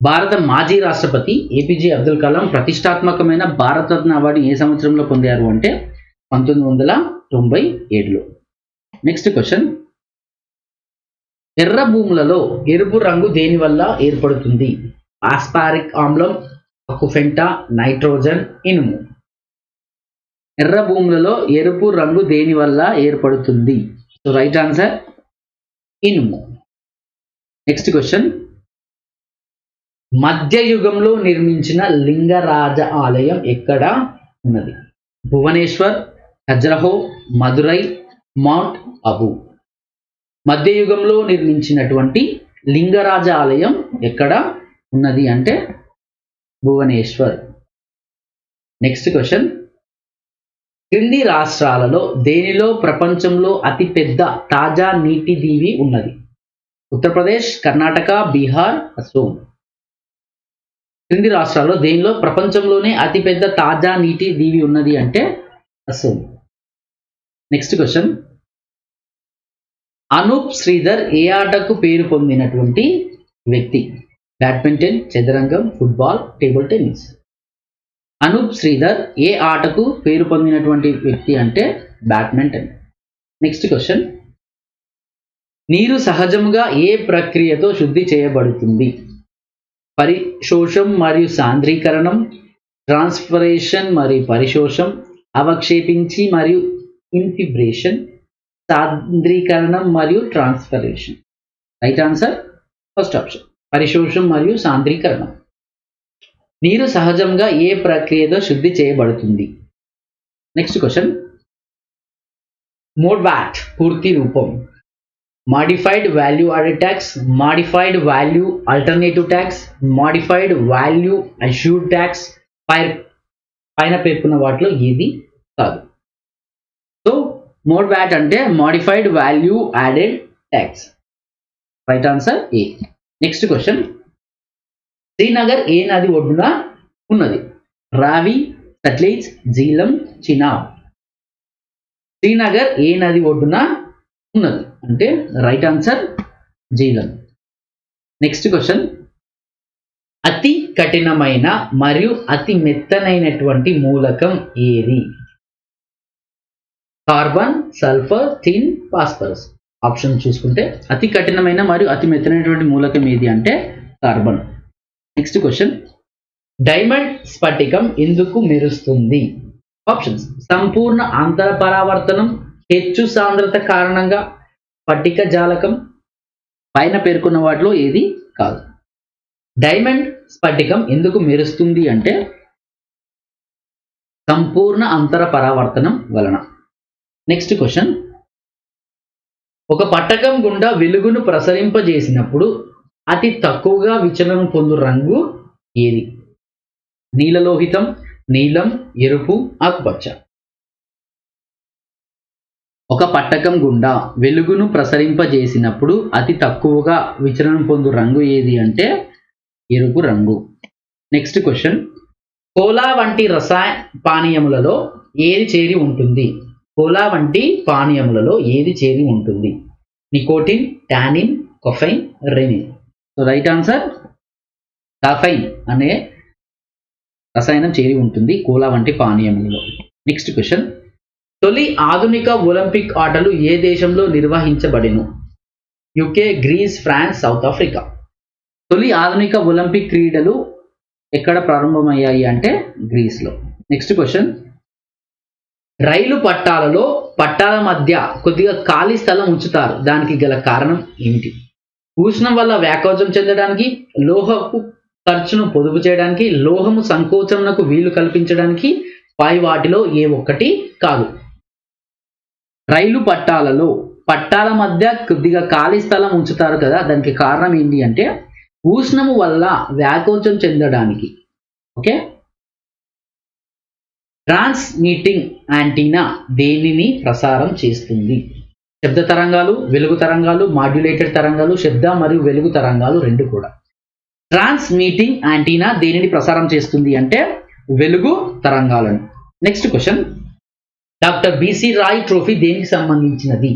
Speaker 1: భారత మాజీ రాష్ట్రపతి ఏపీజే అబ్దుల్ కలాం ప్రతిష్టాత్మకమైన భారతరత్న అవార్డు ఏ సంవత్సరంలో పొందారు అంటే 1997లో. నెక్స్ట్ క్వశ్చన్, ఎర్ర భూములలో ఎరుపు రంగు దేని వల్ల ఏర్పడుతుంది? ఆస్పారిక్ ఆమ్లం, అకుఫెంటా, నైట్రోజన్, ఇనుము. ఎర్ర భూములలో ఎరుపు రంగు దేని వల్ల ఏర్పడుతుంది? సో రైట్ ఆన్సర్ ఇనుము. నెక్స్ట్ క్వశ్చన్, మధ్యయుగంలో నిర్మించిన లింగరాజ ఆలయం ఎక్కడ ఉన్నది? భువనేశ్వర్, ఖజురహో, మదురై, మౌంట్ అబు. మధ్యయుగంలో నిర్మించినటువంటి లింగరాజ ఆలయం ఎక్కడ ఉన్నది అంటే భువనేశ్వర్. నెక్స్ట్ క్వశ్చన్, క్రింది రాష్ట్రాలలో దేనిలో ప్రపంచంలో అతిపెద్ద తాజా నీటి దీవి ఉన్నది? ఉత్తరప్రదేశ్, కర్ణాటక, బీహార్, అసోం. క్రింది రాష్ట్రాల్లో దేనిలో ప్రపంచంలోనే అతిపెద్ద తాజా నీటి దీవి ఉన్నది అంటే అసోం. నెక్స్ట్ క్వశ్చన్, అనూప్ శ్రీధర్ ఏ ఆటకు పేరు పొందినటువంటి వ్యక్తి? బ్యాడ్మింటన్, చదరంగం, football, table tennis. Anup Sridhar ఏ ఆటకు పేరు పొందినటువంటి వ్యక్తి అంటే బ్యాడ్మింటన్. నెక్స్ట్ క్వశ్చన్, నీరు సహజముగా ఏ ప్రక్రియతో శుద్ధి చేయబడుతుంది? పరిశోషం మరియు సాంద్రీకరణం, ట్రాన్స్పిరేషన్ మరియు పరిశోషం, అవక్షేపించి మరియు ఇన్ఫిబ్రేషన్, సాంద్రీకరణం మరియు transpiration. Right answer first option పరిశోషం మరియు సాంద్రీకరణం. నీరు సహజంగా ఏ ప్రక్రియతో శుద్ధి చేయబడుతుంది? నెక్స్ట్ క్వశ్చన్, మోడ్వాట్ పూర్తి రూపం modified value added tax, modified value alternative tax, modified value assured tax. పైన పేర్కొన్న వాటిలో ఏది కాదు. సో మోడ్వాట్ అంటే modified value added tax. Right answer A. Next question, Srinagar ఏ నది ఒడ్డున ఉన్నది? రావి, సట్లెజ్, జీలం, చినాబ్. శ్రీనగర్ ఏ నది ఒడ్డున ఉన్నది అంటే right answer Jhelum. Next question, అతి కఠినమైన మరియు అతి మెత్తనైనటువంటి మూలకం ఏది? కార్బన్, సల్ఫర్, టిన్, ఫాస్ఫరస్. ఆప్షన్ చూసుకుంటే అతి కఠినమైన మరియు అతి మెత్తనైనటువంటి మూలకం ఏది అంటే కార్బన్. నెక్స్ట్ క్వశ్చన్, డైమండ్ స్ఫటికం ఎందుకు మెరుస్తుంది? ఆప్షన్స్: సంపూర్ణ అంతర పరావర్తనం, హెచ్చు సాంద్రత కారణంగా, స్ఫటిక జాలకం. పైన పేర్కొన్న వాటిలో ఏది కాదు. డైమండ్ స్ఫటికం ఎందుకు మెరుస్తుంది అంటే సంపూర్ణ అంతర పరావర్తనం వలన. నెక్స్ట్ క్వశ్చన్, ఒక పట్టకం గుండా వెలుగును ప్రసరింపజేసినప్పుడు అతి తక్కువగా విచలనం పొందు రంగు ఏది? నీలలోహితం, నీలం, ఎరుపు, ఆకుపచ్చ. ఒక పట్టకం గుండా వెలుగును ప్రసరింపజేసినప్పుడు అతి తక్కువగా విచలనం పొందు రంగు ఏది అంటే ఎరుపు రంగు. నెక్స్ట్ క్వశ్చన్, కోలా వంటి రసాయన పానీయములలో ఏది చేరి ఉంటుంది? కోలా వంటి పానీయములలో ఏది చేరి ఉంటుంది? Nicotine, tannin, caffeine, rennin. So right answer caffeine అనే రసాయనం చేరి ఉంటుంది కోలా వంటి పానీయములలో. నెక్స్ట్ క్వశ్చన్, తొలి ఆధునిక ఒలింపిక్ ఆటలు ఏ దేశంలో నిర్వహించబడెను? UK, Greece, France, South Africa. తొలి ఆధునిక ఒలింపిక్ క్రీడలు ఎక్కడ ప్రారంభమయ్యాయి అంటే గ్రీస్లో. నెక్స్ట్ క్వశ్చన్, రైలు పట్టాలలో పట్టాల మధ్య కొద్దిగా ఖాళీ స్థలం ఉంచుతారు, దానికి గల కారణం ఏమిటి? ఉష్ణం వల్ల వ్యాకోచం చెందడానికి, లోహపు ఖర్చును పొదుపు చేయడానికి, లోహము సంకోచంకు వీలు కల్పించడానికి, పై వాటిలో ఏ ఒక్కటి కాదు. రైలు పట్టాలలో పట్టాల మధ్య కొద్దిగా ఖాళీ స్థలం ఉంచుతారు కదా, దానికి కారణం ఏంటి అంటే ఉష్ణము వల్ల వ్యాకోచం చెందడానికి. ఓకే. ట్రాన్స్మిటింగ్ యాంటీనా దేనిని ప్రసారం చేస్తుంది? శబ్ద తరంగాలు, వెలుగు తరంగాలు, మాడ్యులేటెడ్ తరంగాలు, శబ్ద మరియు వెలుగు తరంగాలు రెండు కూడా. ట్రాన్స్మిటింగ్ యాంటీనా దేనిని ప్రసారం చేస్తుంది అంటే వెలుగు తరంగాలను. Next question, doctor B C Roy trophy దేనికి సంబంధించినది?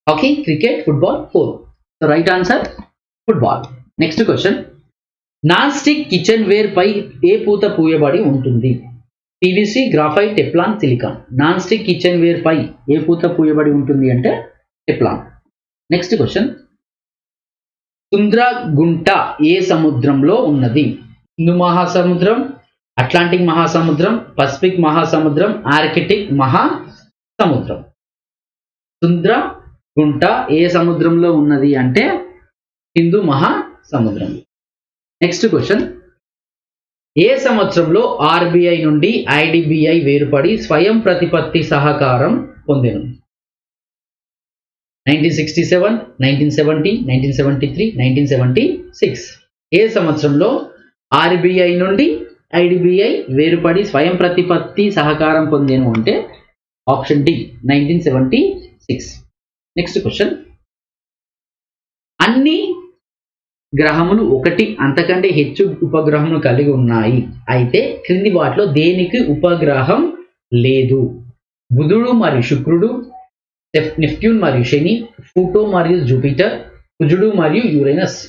Speaker 1: Hockey, cricket, football, polo. So right answer football. Next question, non stick kitchen ware పై ఏ పూత పూయబడి ఉంటుంది? PVC, graphite, Teflon, silicon. Non stick kitchen ware పై ఏ పూత పూయబడి ఉంటుంది అంటే టెఫ్లాన్. నెక్స్ట్ క్వశ్చన్, తుంద్రగుంట ఏ సముద్రంలో ఉన్నది? హిందూ మహాసముద్రం, అట్లాంటిక్ మహాసముద్రం, పసిఫిక్ మహాసముద్రం, ఆర్కిటిక్ మహాసముద్రం. తుంద్రగుంట ఏ సముద్రంలో ఉన్నది అంటే హిందూ మహాసముద్రం. నెక్స్ట్ క్వశ్చన్, ఏ సంవత్సరంలో ఆర్బీఐ నుండి ఐడిబిఐ వేరుపడి స్వయం ప్రతిపత్తి సహకారం పొందెను? 1967, 1970, 1973, 1976. ఏ సంవత్సరంలో ఆర్బీఐ నుండి ఐడిబిఐ వేరుపడి స్వయం ప్రతిపత్తి సహకారం పొందేను అంటే ఆప్షన్ డి 1976. నెక్స్ట్ క్వశ్చన్, అన్ని గ్రహములు ఒకటి అంతకంటే హెచ్చు ఉపగ్రహములు కలిగి ఉన్నాయి, అయితే క్రింది వాటిలో దేనికి ఉపగ్రహం లేదు? బుధుడు మరియు శుక్రుడు, నెప్ట్యూన్ మరియు శని, ప్లూటో మరియు జూపిటర్, కుజుడు మరియు యురేనస్.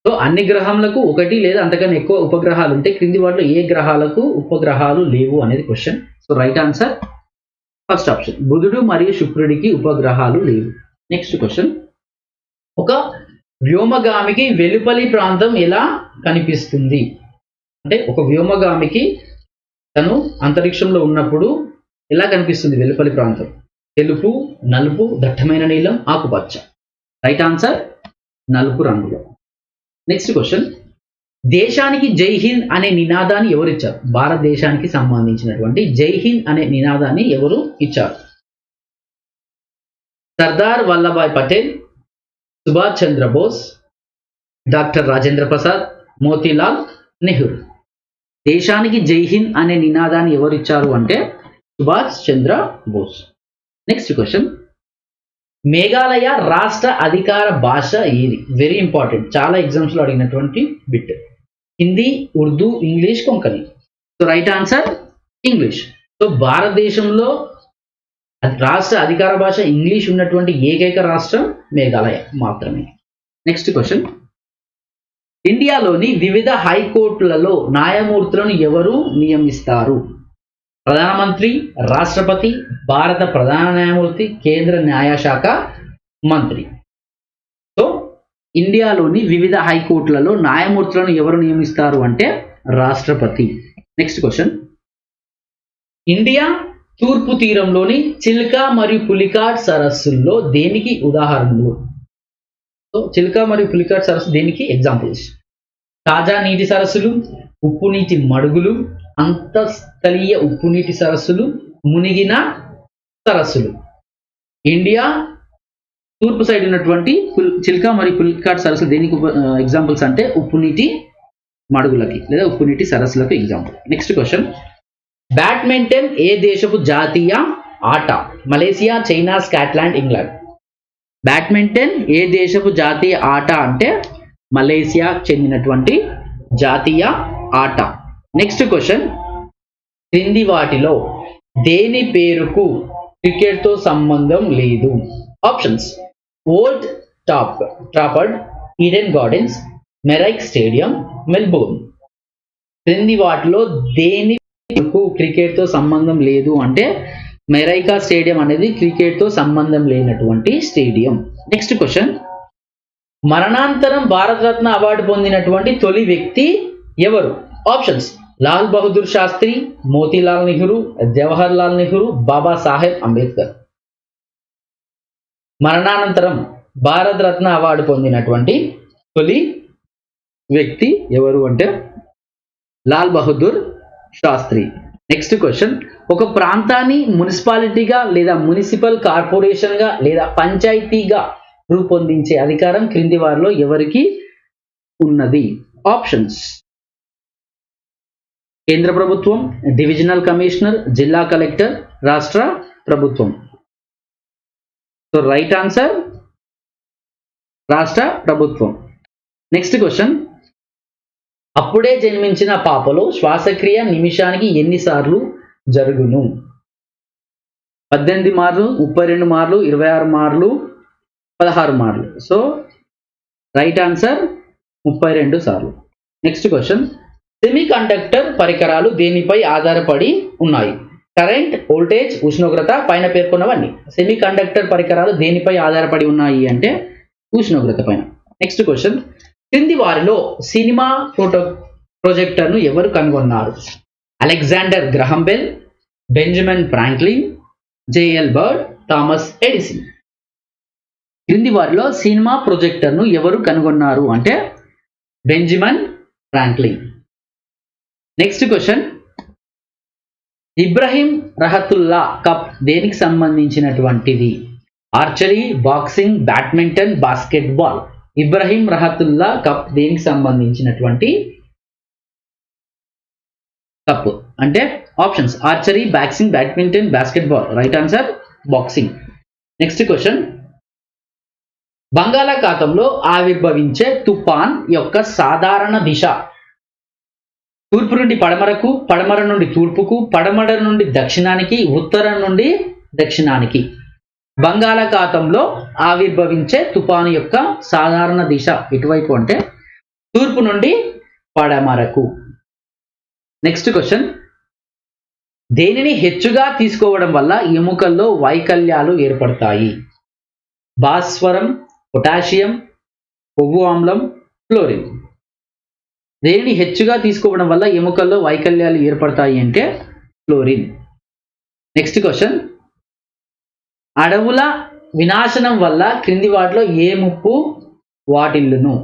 Speaker 1: సో అన్ని గ్రహములకు ఒకటి లేదా అంతకన్నా ఎక్కువ ఉపగ్రహాలు ఉంటే క్రింది వాటిలో ఏ గ్రహాలకు ఉపగ్రహాలు లేవు అనేది question. So right answer first option, బుధుడు మరియు శుక్రుడికి ఉపగ్రహాలు లేవు. నెక్స్ట్ క్వశ్చన్, ఒక వ్యోమగామికి వెలుపలి ప్రాంతం ఎలా కనిపిస్తుంది? అంటే ఒక వ్యోమగామికి తను అంతరిక్షంలో ఉన్నప్పుడు ఎలా కనిపిస్తుంది వెలుపలి ప్రాంతం? తెలుపు, నలుపు, దట్టమైన నీలం, ఆకుపచ్చ. రైట్ ఆన్సర్ నలుపు రంగులో. నెక్స్ట్ క్వశ్చన్, దేశానికి జై హింద్ అనే నినాదాన్ని ఎవరు ఇచ్చారు? భారతదేశానికి సంబంధించినటువంటి జై హింద్ అనే నినాదాన్ని ఎవరు ఇచ్చారు? సర్దార్ వల్లభాయ్ పటేల్, సుభాష్ చంద్రబోస్, డాక్టర్ రాజేంద్ర ప్రసాద్, మోతీలాల్ నెహ్రూ. దేశానికి జై హింద్ అనే నినాదాన్ని ఎవరు ఇచ్చారు అంటే సుభాష్ చంద్ర బోస్. నెక్స్ట్ క్వశ్చన్, మేఘాలయ రాష్ట్ర అధికార భాష ఏది? వెరీ ఇంపార్టెంట్, చాలా ఎగ్జామ్స్ లో అడిగినటువంటి bit. Hindi, Urdu, English, Konkani. So right answer English. So భారతదేశంలో రాష్ట్ర అధికార భాష ఇంగ్లీష్ ఉన్నటువంటి ఏకైక రాష్ట్రం మేఘాలయ మాత్రమే. నెక్స్ట్ క్వశ్చన్, ఇండియాలోని వివిధ హైకోర్టులలో న్యాయమూర్తులను ఎవరు నియమిస్తారు? ప్రధానమంత్రి, రాష్ట్రపతి, భారత ప్రధాన న్యాయమూర్తి, కేంద్ర న్యాయశాఖ మంత్రి. సో ఇండియాలోని వివిధ హైకోర్టులలో న్యాయమూర్తులను ఎవరు నియమిస్తారు అంటే రాష్ట్రపతి. నెక్స్ట్ క్వశ్చన్, ఇండియా తూర్పు తీరంలోని చిల్కా మరియు పులికాట్ సరస్సుల్లో దేనికి ఉదాహరణలు? సో చిల్కా మరియు పులికాట్ సరస్సు దేనికి ఎగ్జాంపుల్స్? తాజా నీటి సరస్సులు, ఉప్పు నీటి మడుగులు, అంతఃస్థలీయ ఉప్పు నీటి సరస్సులు, మునిగిన సరస్సులు. ఇండియా తూర్పు సైడ్ ఉన్నటువంటి చిల్కా మరియు పులికాట్ సరస్సులు దేనికి ఎగ్జాంపుల్స్ అంటే ఉప్పు నీటి మడుగులకి లేదా ఉప్పు నీటి సరస్సులకు ఎగ్జాంపుల్. నెక్స్ట్ క్వశ్చన్, బ్యాడ్మింటన్ ఏ దేశపు జాతీయ ఆట? Malaysia, China, Scotland, England. Badminton ఏ దేశపు జాతీయ ఆట అంటే మలేసియా చెందినటువంటి జాతీయ ఆట. నెక్స్ట్ క్వశ్చన్, క్రింది వాటిలో దేని పేరుకు క్రికెట్తో సంబంధం లేదు? Options: Old Trafford, Eden Gardens, మెరైక్ స్టేడియం, మెల్బోర్న్. క్రింది వాటిలో దేని పేరుకు క్రికెట్తో సంబంధం లేదు అంటే మెరైకా స్టేడియం అనేది క్రికెట్తో సంబంధం లేనటువంటి స్టేడియం. నెక్స్ట్ క్వశ్చన్, మరణాంతరం భారతరత్న అవార్డు పొందినటువంటి తొలి వ్యక్తి ఎవరు? ఆప్షన్స్: లాల్ బహదూర్ శాస్త్రి, మోతీలాల్ నెహ్రూ, జవహర్ లాల్ నెహ్రూ, బాబాసాహెబ్ అంబేద్కర్. మరణానంతరం భారతరత్న అవార్డు పొందినటువంటి తొలి వ్యక్తి ఎవరు అంటే లాల్ బహదూర్ శాస్త్రి. నెక్స్ట్ క్వశ్చన్, ఒక ప్రాంతాన్ని మున్సిపాలిటీగా లేదా మున్సిపల్ కార్పొరేషన్గా లేదా పంచాయతీగా రూపొందించే అధికారం క్రింది వారిలో ఎవరికి ఉన్నది? ఆప్షన్స్: కేంద్ర ప్రభుత్వం, డివిజనల్ కమిషనర్, జిల్లా కలెక్టర్, రాష్ట్ర ప్రభుత్వం. సో రైట్ ఆన్సర్ రాష్ట్ర ప్రభుత్వం. నెక్స్ట్ క్వశ్చన్, అప్పుడే జన్మించిన పాపలో శ్వాసక్రియ నిమిషానికి ఎన్నిసార్లు జరుగును? 18 మార్లు, 32 మార్లు, 26 మార్లు, 16 మార్లు. సో రైట్ ఆన్సర్ 32 సార్లు. నెక్స్ట్ క్వశ్చన్, సెమీ కండక్టర్ పరికరాలు దేనిపై ఆధారపడి ఉన్నాయి? కరెంట్, వోల్టేజ్, ఉష్ణోగ్రత, పైన పేర్కొన్నవన్నీ. సెమీ కండక్టర్ పరికరాలు దేనిపై ఆధారపడి ఉన్నాయి అంటే ఉష్ణోగ్రత పైన. నెక్స్ట్ క్వశ్చన్, క్రింది వారిలో సినిమా ప్రొజెక్టర్ను ఎవరు కనుగొన్నారు? Alexander Graham Bell, Benjamin Franklin, J L Baird, Thomas Edison. క్రింది వారిలో సినిమా ప్రొజెక్టర్ను ఎవరు కనుగొన్నారు అంటే Benjamin Franklin. Next question, Ibrahim Rahatullah cup దేనికి సంబంధించినటువంటిది? Archery, boxing, badminton, basketball. Ibrahim Rahatullah cup దేనికి సంబంధించినటువంటి కప్ అంటే options: archery, boxing, badminton, basketball. Right answer boxing. Next question, బంగాళాఖాతంలో ఆవిర్భవించే తుఫాన్ యొక్క సాధారణ దిశ? తూర్పు నుండి పడమరకు, పడమర నుండి తూర్పుకు, పడమర నుండి దక్షిణానికి, ఉత్తరం నుండి దక్షిణానికి. బంగాళాఖాతంలో ఆవిర్భవించే తుఫాను యొక్క సాధారణ దిశ ఎటువైపు అంటే తూర్పు నుండి పడమరకు. నెక్స్ట్ క్వశ్చన్, దేనిని హెచ్చుగా తీసుకోవడం వల్ల ఎముకల్లో వైకల్యాలు ఏర్పడతాయి? భాస్వరం, పొటాషియం, కొవ్వు ఆమ్లం, ఫ్లోరిన్. దేనిని హెచ్చుగా తీసుకోవడం వల్ల ఎముకల్లో వైకల్యాలు ఏర్పడతాయి అంటే ఫ్లోరిన్. నెక్స్ట్ క్వశ్చన్, అడవుల వినాశనం వల్ల క్రింది వాటిలో ఏ ముప్పు వాటిల్లును?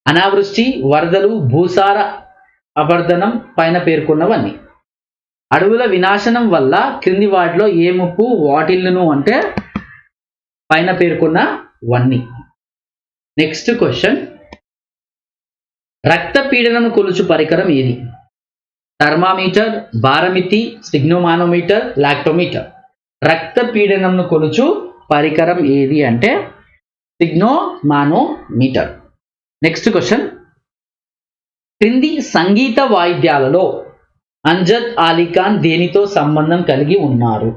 Speaker 1: అనావృష్టి, వరదలు, భూసార అపర్దనం, పైన పేర్కొన్నవన్నీ. అడవుల వినాశనం వల్ల క్రింది వాటిలో ఏ ముప్పు వాటిల్లును అంటే పైన పేర్కొన్నవన్నీ. నెక్స్ట్ క్వశ్చన్, రక్తపీడనం కొలుచు పరికరం ఏది? Thermometer, బారమితి, స్టిగ్నోమానోమీటర్, lactometer. రక్తపీడనంను కొలుచు పరికరం ఏది అంటే స్టిగ్నోమానోమీటర్. నెక్స్ట్ క్వశ్చన్, క్రింది సంగీత వాయిద్యాలలో అంజద్ అలీ ఖాన్ దేనితో సంబంధం కలిగి ఉన్నారు?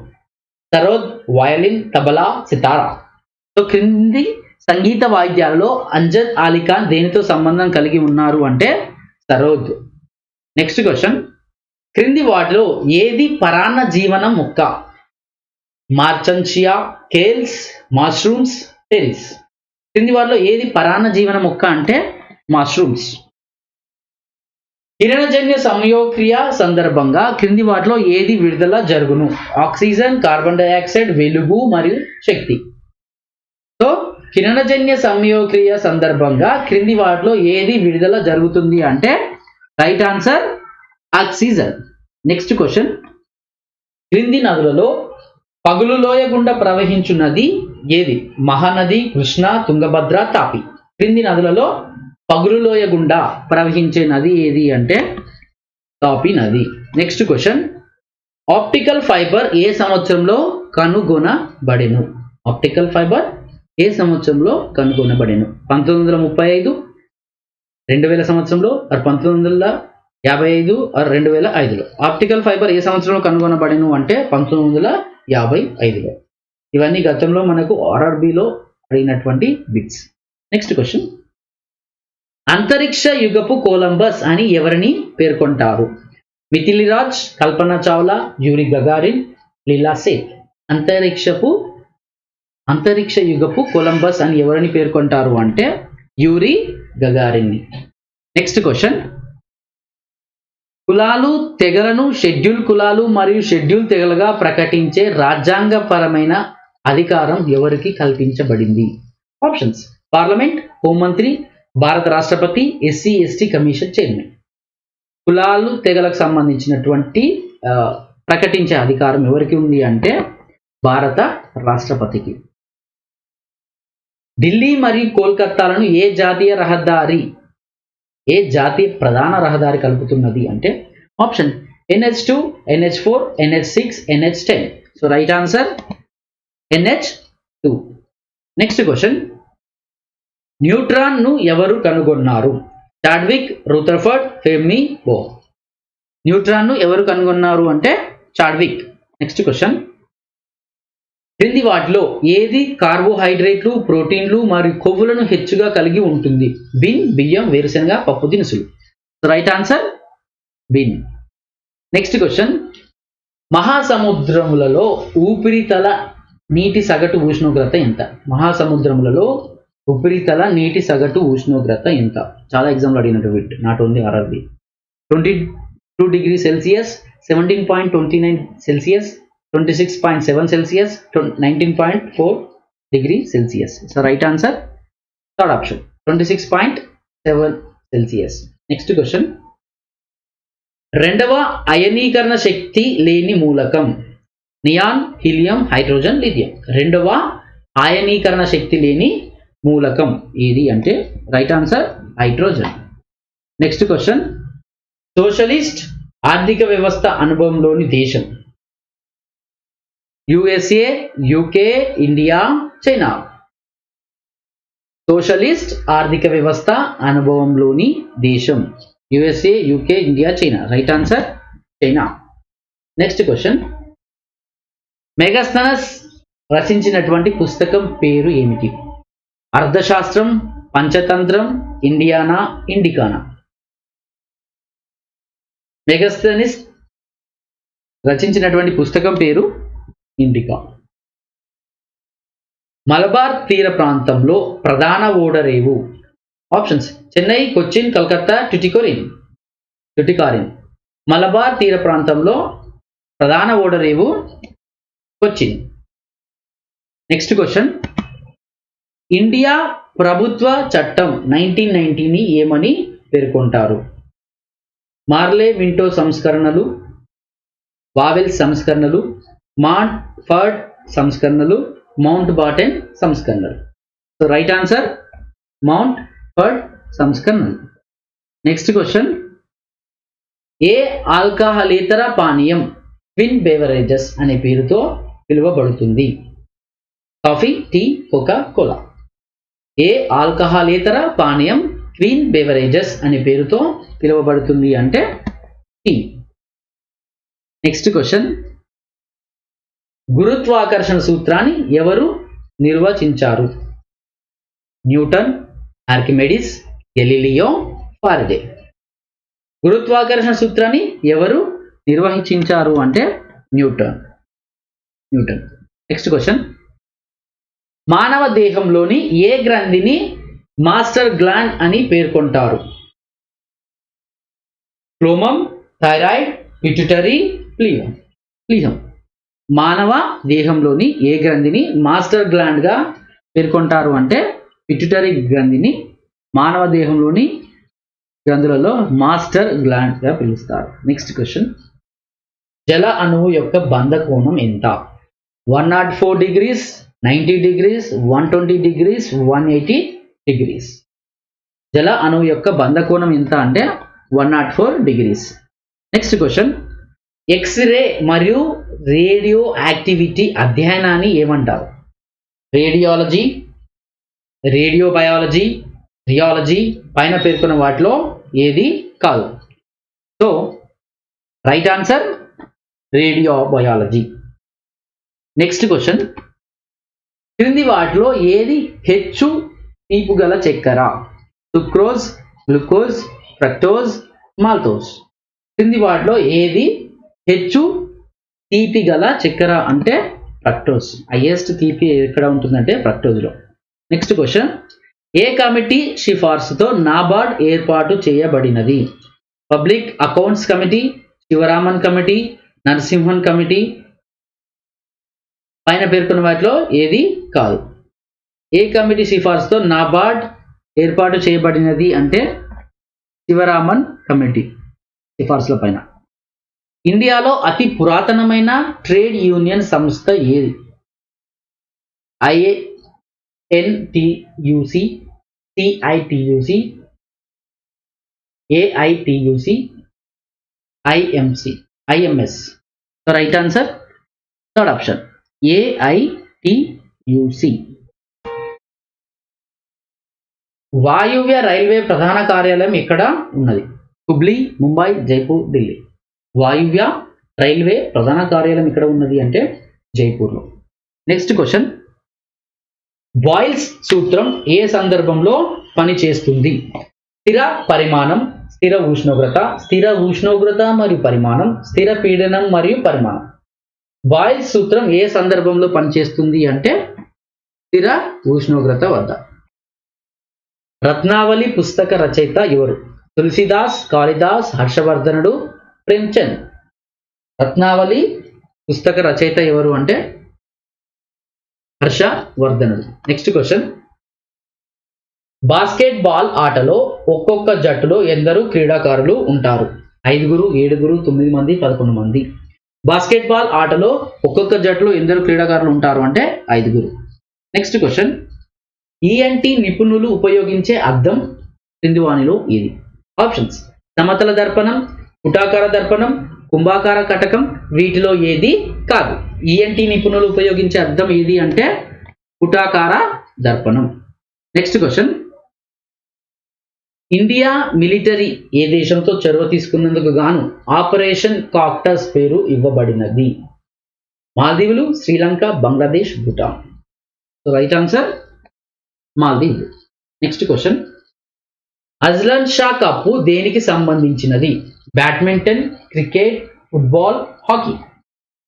Speaker 1: సరోద్, వయలిన్, తబలా, సితారా. సో క్రింది సంగీత వాయిద్యాలలో అంజద్ అలీ ఖాన్ దేనితో సంబంధం కలిగి ఉన్నారు అంటే సరోద్. నెక్స్ట్ క్వశ్చన్, క్రింది వాటిలో ఏది పరాన్న జీవన మొక్క? మార్చన్షియా, కేల్స్, మష్రూమ్స్, టెరిస్. క్రింది వాటిలో ఏది పరాన్నజీవన మొక్క అంటే మష్రూమ్స్. కిరణజన్య సంయోగక్రియ సందర్భంగా క్రింది వాటిలో ఏది విడుదల జరుగును? ఆక్సిజన్, కార్బన్ డైఆక్సైడ్, వెలుగు మరియు శక్తి. సో కిరణజన్య సంయోగక్రియ సందర్భంగా క్రింది వాటిలో ఏది విడుదల జరుగుతుంది అంటే right answer oxygen. Next question, క్రింది నదులలో పగులు లోయ గుండా ప్రవహించు నది ఏది? మహానది, కృష్ణ, తుంగభద్ర, తాపి. క్రింది నదులలో పగులు లోయ గుండా ప్రవహించే నది ఏది అంటే తాపి నది. నెక్స్ట్ క్వశ్చన్, ఆప్టికల్ ఫైబర్ ఏ సంవత్సరంలో కనుగొనబడెను? ఆప్టికల్ ఫైబర్ ఏ సంవత్సరంలో కనుగొనబడెను? 1935, 2000 సంవత్సరంలో, 1955, 2005లో. ఆప్టికల్ ఫైబర్ ఏ సంవత్సరంలో కనుగొనబడెను అంటే 1955లో. ఇవన్నీ గతంలో మనకు ఆర్ఆర్బిలో అడిగినటువంటి బిట్స్. నెక్స్ట్ క్వశ్చన్, అంతరిక్ష యుగపు కొలంబస్ అని ఎవరిని పేర్కొంటారు? మిథిలిరాజ్, కల్పన చావ్లా, యూరి గగారిన్, లీలా సేథ్. అంతరిక్ష యుగపు కొలంబస్ అని ఎవరిని పేర్కొంటారు అంటే యూరి గగారిన్. నెక్స్ట్ క్వశ్చన్, కులాలు తెగలను షెడ్యూల్ కులాలు మరియు షెడ్యూల్ తెగలుగా ప్రకటించే రాజ్యాంగపరమైన అధికారం ఎవరికి కల్పించబడింది? ఆప్షన్స్: పార్లమెంట్, హోంమంత్రి, భారత రాష్ట్రపతి, ఎస్సీ ఎస్టీ కమిషన్ చైర్మన్. కులాలు తెగలకు సంబంధించినటువంటి ప్రకటించే అధికారం ఎవరికి ఉంది అంటే భారత రాష్ట్రపతికి. ఢిల్లీ మరియు కోల్కతాలను ఏ జాతీయ ప్రధాన రహదారి కలుపుతున్నది అంటే option NH2, NH4, NH6, NH10. So right answer NH2. Next question, neutron ను ఎవరు కనుగొన్నారు? Chadwick, Rutherford, Fermi, bore. Neutron ను ఎవరు కనుగొన్నారు అంటే చాడ్విక్. నెక్స్ట్ క్వశ్చన్, క్రింది వాటిలో ఏది కార్బోహైడ్రేట్లు, ప్రోటీన్లు మరియు కొవ్వులను హెచ్చుగా కలిగి ఉంటుంది? బిన్, బియ్యం, వేరుశెనగ, పప్పు దినుసులు. Right answer bean. Next question, మహాసముద్రములలో ఉపరితల నీటి సగటు ఉష్ణోగ్రత ఎంత? మహాసముద్రములలో ఉపరితల నీటి సగటు ఉష్ణోగ్రత ఎంత? చాలా ఎగ్జామ్లు అడిగినట్టు, not only RRB. 22 degree Celsius, 17.29 Celsius, 26.7 Celsius, 19.4 degree Celsius. So right answer third option 26.7 Celsius. Next question, రెండవ అయనీకరణ శక్తి లేని మూలకం? Neon, helium, hydrogen, lithium. రెండవ ఆయనీకరణ శక్తి లేని మూలకం ఏది అంటే right answer hydrogen. Next question, socialist ఆర్థిక వ్యవస్థ అనుభవంలోని దేశం? USA, UK, India, China. Socialist ఆర్థిక వ్యవస్థ అనుభవంలోని దేశం USA, UK, India, China. Right answer China. Next question, మెగాస్థనస్ రచించినటువంటి పుస్తకం పేరు ఏమిటి? అర్థశాస్త్రం, పంచతంత్రం, ఇండియానా, ఇండికానా. మెగాస్థనస్ రచించినటువంటి పుస్తకం పేరు ఇండికా. మలబార్ తీర ప్రాంతంలో ప్రధాన ఓడరేవు? ఆప్షన్స్: చెన్నై, కొచ్చిన్, కలకత్తా, టుటికారిన్. మలబార్ తీర ప్రాంతంలో ప్రధాన ఓడరేవు కొచ్చిన్. నెక్స్ట్ క్వశ్చన్, ఇండియా ప్రభుత్వ చట్టం 1990ని ఏమని పేర్కొంటారు? మార్లే వింటో సంస్కరణలు, వావెల్ సంస్కరణలు, మాంట్ ఫర్డ్ సంస్కరణలు, మౌంట్ బాటెన్ సంస్కరణలు. So right answer Montford సంస్కరణలు. నెక్స్ట్ క్వశ్చన్, ఏ ఆల్కహాలేతర పానీయం ట్విన్ బెవరేజెస్ అనే పేరుతో పిలువబడుతుంది? Coffee, tea, Coca Cola. ఏ ఆల్కహాలేతర పానీయం ట్విన్ బెవరేజెస్ అనే పేరుతో పిలువబడుతుంది అంటే టీ. నెక్స్ట్ క్వశ్చన్, గురుత్వాకర్షణ సూత్రాన్ని ఎవరు నిర్వచించారు? Newton, Archimedes, Galileo, Faraday. గురుత్వాకర్షణ సూత్రాన్ని ఎవరు నిర్వచించారు అంటే న్యూటన్. నెక్స్ట్ క్వశ్చన్, మానవ దేహంలోని ఏ గ్రంథిని మాస్టర్ గ్లాండ్ అని పేర్కొంటారు? ఫ్లోమం, థైరాయిడ్, పిట్యూటరీ, ప్లీహం. మానవ దేహంలోని ఏ గ్రంథిని మాస్టర్ గ్లాండ్ గా పేర్కొంటారు అంటే పిట్యూటరీ గ్రంథిని మానవ దేహంలోని గ్రంథులలో మాస్టర్ గ్లాండ్ గా పిలుస్తారు. నెక్స్ట్ క్వశ్చన్, జల అణువు యొక్క బంధ కోణం ఎంత? 104 degrees, 90 degrees, 120 degrees, 180 degrees. జల అణువు యొక్క బంధ కోణం ఎంత అంటే 104 degrees. నెక్స్ట్ క్వశ్చన్, ఎక్స్రే మరియు రేడియో యాక్టివిటీ అధ్యయనాన్ని ఏమంటారు? Radiology, radio biology, rheology. పైన పేర్కొన్న వాటిలో ఏది కాదు. So right answer radio biology. Next question, క్రింది వాటిలో ఏది హెచ్చు తీపు గల చక్కెర? Sucrose, glucose, fructose, maltose. క్రింది వాటిలో ఏది హెచ్చు తీపి గల చక్కెర అంటే ఫ్రక్టోజ్. హైయెస్ట్ తీపి ఎక్కడ ఉంటుందంటే ఫ్రక్టోజ్లో. నెక్స్ట్ క్వశ్చన్, ఏ కమిటీ సిఫార్సుతో నాబార్డ్ ఏర్పాటు చేయబడినది? Public accounts committee, Sivaraman committee, Narasimhan committee. పైన పేర్కొన్న వాటిలో ఏది కాదు. ఏ కమిటీ సిఫార్సుతో నాబార్డ్ ఏర్పాటు చేయబడినది అంటే శివరామన్ కమిటీ సిఫార్సుల పైన. ఇండియాలో అతి పురాతనమైన ట్రేడ్ యూనియన్ సంస్థ ఏది? INTUC, CITUC, AITUC, IMS. So right answer third option AITUC. వాయువ్య రైల్వే ప్రధాన కార్యాలయం ఎక్కడ ఉన్నది? హుబ్లీ, ముంబై, జైపూర్, ఢిల్లీ. వాయువ్య రైల్వే ప్రధాన కార్యాలయం ఎక్కడ ఉన్నది అంటే జైపూర్లో. నెక్స్ట్ క్వశ్చన్, బాయిల్స్ సూత్రం ఏ సందర్భంలో పనిచేస్తుంది? స్థిర పరిమాణం, స్థిర ఉష్ణోగ్రత మరియు పరిమాణం, స్థిర పీడనం మరియు పరిమాణం. బాయిల్స్ సూత్రం ఏ సందర్భంలో పనిచేస్తుంది అంటే స్థిర ఉష్ణోగ్రత వద్ద. రత్నావళి పుస్తక రచయిత ఎవరు? తులసిదాస్, కాళిదాస్, హర్షవర్ధనుడు, ప్రేమ్చంద్. రత్నావళి పుస్తక రచయిత ఎవరు అంటే హర్షవర్ధనుడు. నెక్స్ట్ క్వశ్చన్, బాస్కెట్ బాల్ ఆటలో ఒక్కొక్క జట్టులో ఎందరు క్రీడాకారులు ఉంటారు? 5, 7, 9 మంది, 11 మంది. బాస్కెట్ బాల్ ఆటలో ఒక్కొక్క జట్టులో ఎందరు క్రీడాకారులు ఉంటారు అంటే 5. నెక్స్ట్ క్వశ్చన్, ఈఎన్టీ నిపుణులు ఉపయోగించే అద్దం క్రింది వానిలో ఏది? ఆప్షన్స్: సమతల దర్పణం, పుటాకార దర్పణం, కుంభాకార కటకం. వీటిలో ఏది కాదు. ఈఎన్టీ నిపుణులు ఉపయోగించే అద్దం ఏది అంటే పుటాకార దర్పణం. నెక్స్ట్ క్వశ్చన్, ఇండియా మిలిటరీ ఏ దేశంతో చొరవ తీసుకున్నందుకు గాను ఆపరేషన్ కాక్టస్ పేరు ఇవ్వబడినది? మాల్దీవులు, Sri Lanka, Bangladesh, Bhutan. So right answer మాల్దీవులు. Next question, Azlan Shah cup దేనికి సంబంధించినది? Badminton, cricket, football, hockey.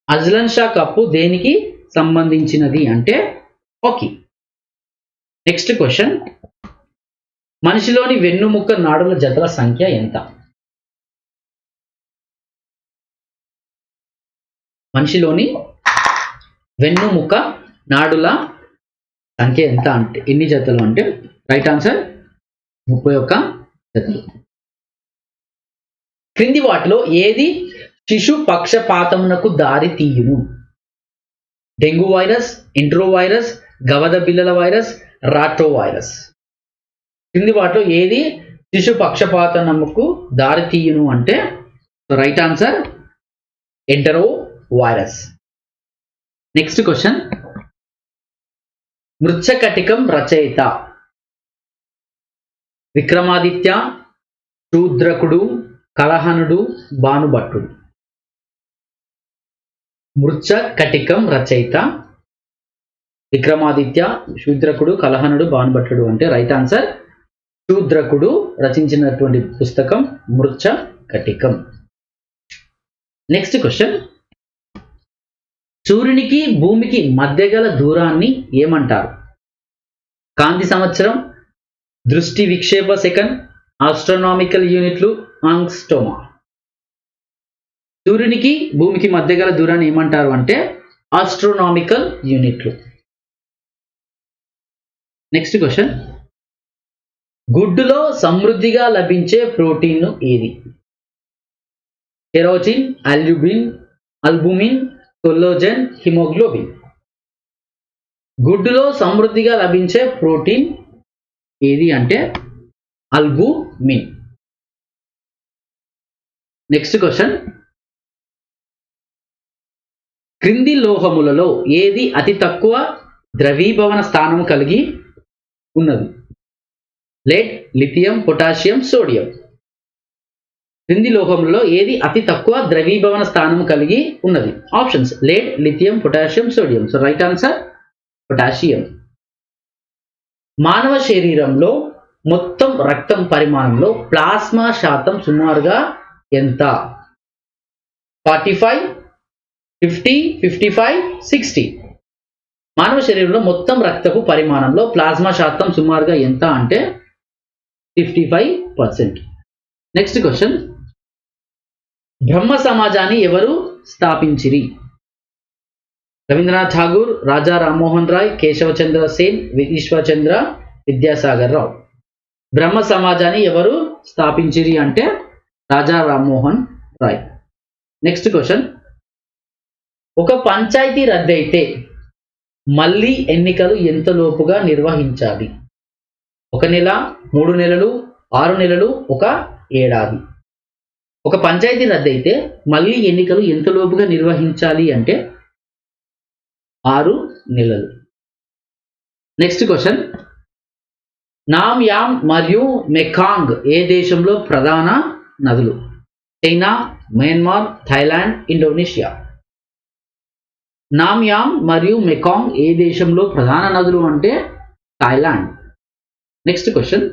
Speaker 1: Azlan Shah cup దేనికి సంబంధించినది అంటే హాకీ. నెక్స్ట్ క్వశ్చన్, మనిషిలోని వెన్నుముక్క నాడుల జతల సంఖ్య ఎంత? మనిషిలోని వెన్నుముక్క నాడుల సంఖ్య ఎంత అంటే ఎన్ని జతలు అంటే రైట్ ఆన్సర్ 31 జతలు. క్రింది వాటిలో ఏది శిశు పక్షపాతమునకు దారి తీయును? డెంగ్యూ వైరస్, ఎంట్రో వైరస్, గవద బిల్లల వైరస్, రాట్రో వైరస్. క్రింది వాటిలో ఏది శిశు పక్షపాతమునకు దారి తీయును అంటే right answer entero virus. Next question, Mrichchhakatikam రచయిత? విక్రమాదిత్య, శూద్రకుడు, కలహనుడు, భానుభట్టుడు. మృచ్ఛకటికం రచయిత విక్రమాదిత్య, శూద్రకుడు, కలహనుడు, భానుభట్టుడు అంటే రైట్ ఆన్సర్ శూద్రకుడు రచించినటువంటి పుస్తకం మృచ్ఛకటికం. నెక్స్ట్ క్వశ్చన్, సూర్యునికి భూమికి మధ్య గల దూరాన్ని ఏమంటారు? కాంతి సంవత్సరం, దృష్టి విక్షేప సెకండ్, ఆస్ట్రోనామికల్ యూనిట్లు, ఆంగ్స్టోమా. సూర్యునికి భూమికి మధ్య గల దూరాన్ని ఏమంటారు అంటే ఆస్ట్రోనామికల్ యూనిట్లు. నెక్స్ట్ క్వశ్చన్, గుడ్డులో సమృద్ధిగా లభించే ప్రోటీన్ ఏది? Carotene, albumin, collagen, haemoglobin. గుడ్డులో సమృద్ధిగా లభించే ప్రోటీన్ ఏది అంటే అల్బుమిన్. నెక్స్ట్ క్వశ్చన్, క్రింది లోహములలో ఏది అతి తక్కువ ద్రవీభవన స్థానం కలిగి ఉన్నది? lead, lithium, potassium, sodium. క్రింది లోహములలో ఏది అతి తక్కువ ద్రవీభవన స్థానం కలిగి ఉన్నది? Options lead, lithium, potassium, sodium. So right answer potassium. మానవ శరీరంలో మొత్తం రక్తం పరిమాణంలో ప్లాస్మా శాతం సుమారుగా ఎంత? 45, 50, 55, 60. మానవ శరీరంలో మొత్తం రక్తపు పరిమాణంలో ప్లాస్మా శాతం సుమారుగా ఎంత అంటే 55%. నెక్స్ట్ క్వశ్చన్, బ్రహ్మ సమాజాన్ని ఎవరు స్థాపించిరి? రవీంద్రనాథ్ ఠాగూర్, రాజా రామ్మోహన్ రాయ్, కేశవచంద్ర సేన్, ఈశ్వర్చంద్ర విద్యాసాగర్ రావు. బ్రహ్మ సమాజాన్ని ఎవరు స్థాపించిరి అంటే రాజా రామ్మోహన్ రాయ్. నెక్స్ట్ క్వశ్చన్, ఒక పంచాయతీ రద్దయితే మళ్ళీ ఎన్నికలు ఎంత లోపుగా నిర్వహించాలి? 1 నెల, 3 నెలలు, 6 నెలలు, 1 ఏడాది. ఒక పంచాయతీ రద్దయితే మళ్ళీ ఎన్నికలు ఎంత లోపుగా నిర్వహించాలి అంటే 6 నెలలు. నెక్స్ట్ క్వశ్చన్, నామ్యామ్ మరియు మెకాంగ్ ఏ దేశంలో ప్రధాన నదులు? China, Myanmar, Thailand, Indonesia. నామ్యామ్ మరియు మెకాంగ్ ఏ దేశంలో ప్రధాన నదులు అంటే థాయిలాండ్. నెక్స్ట్ క్వశ్చన్,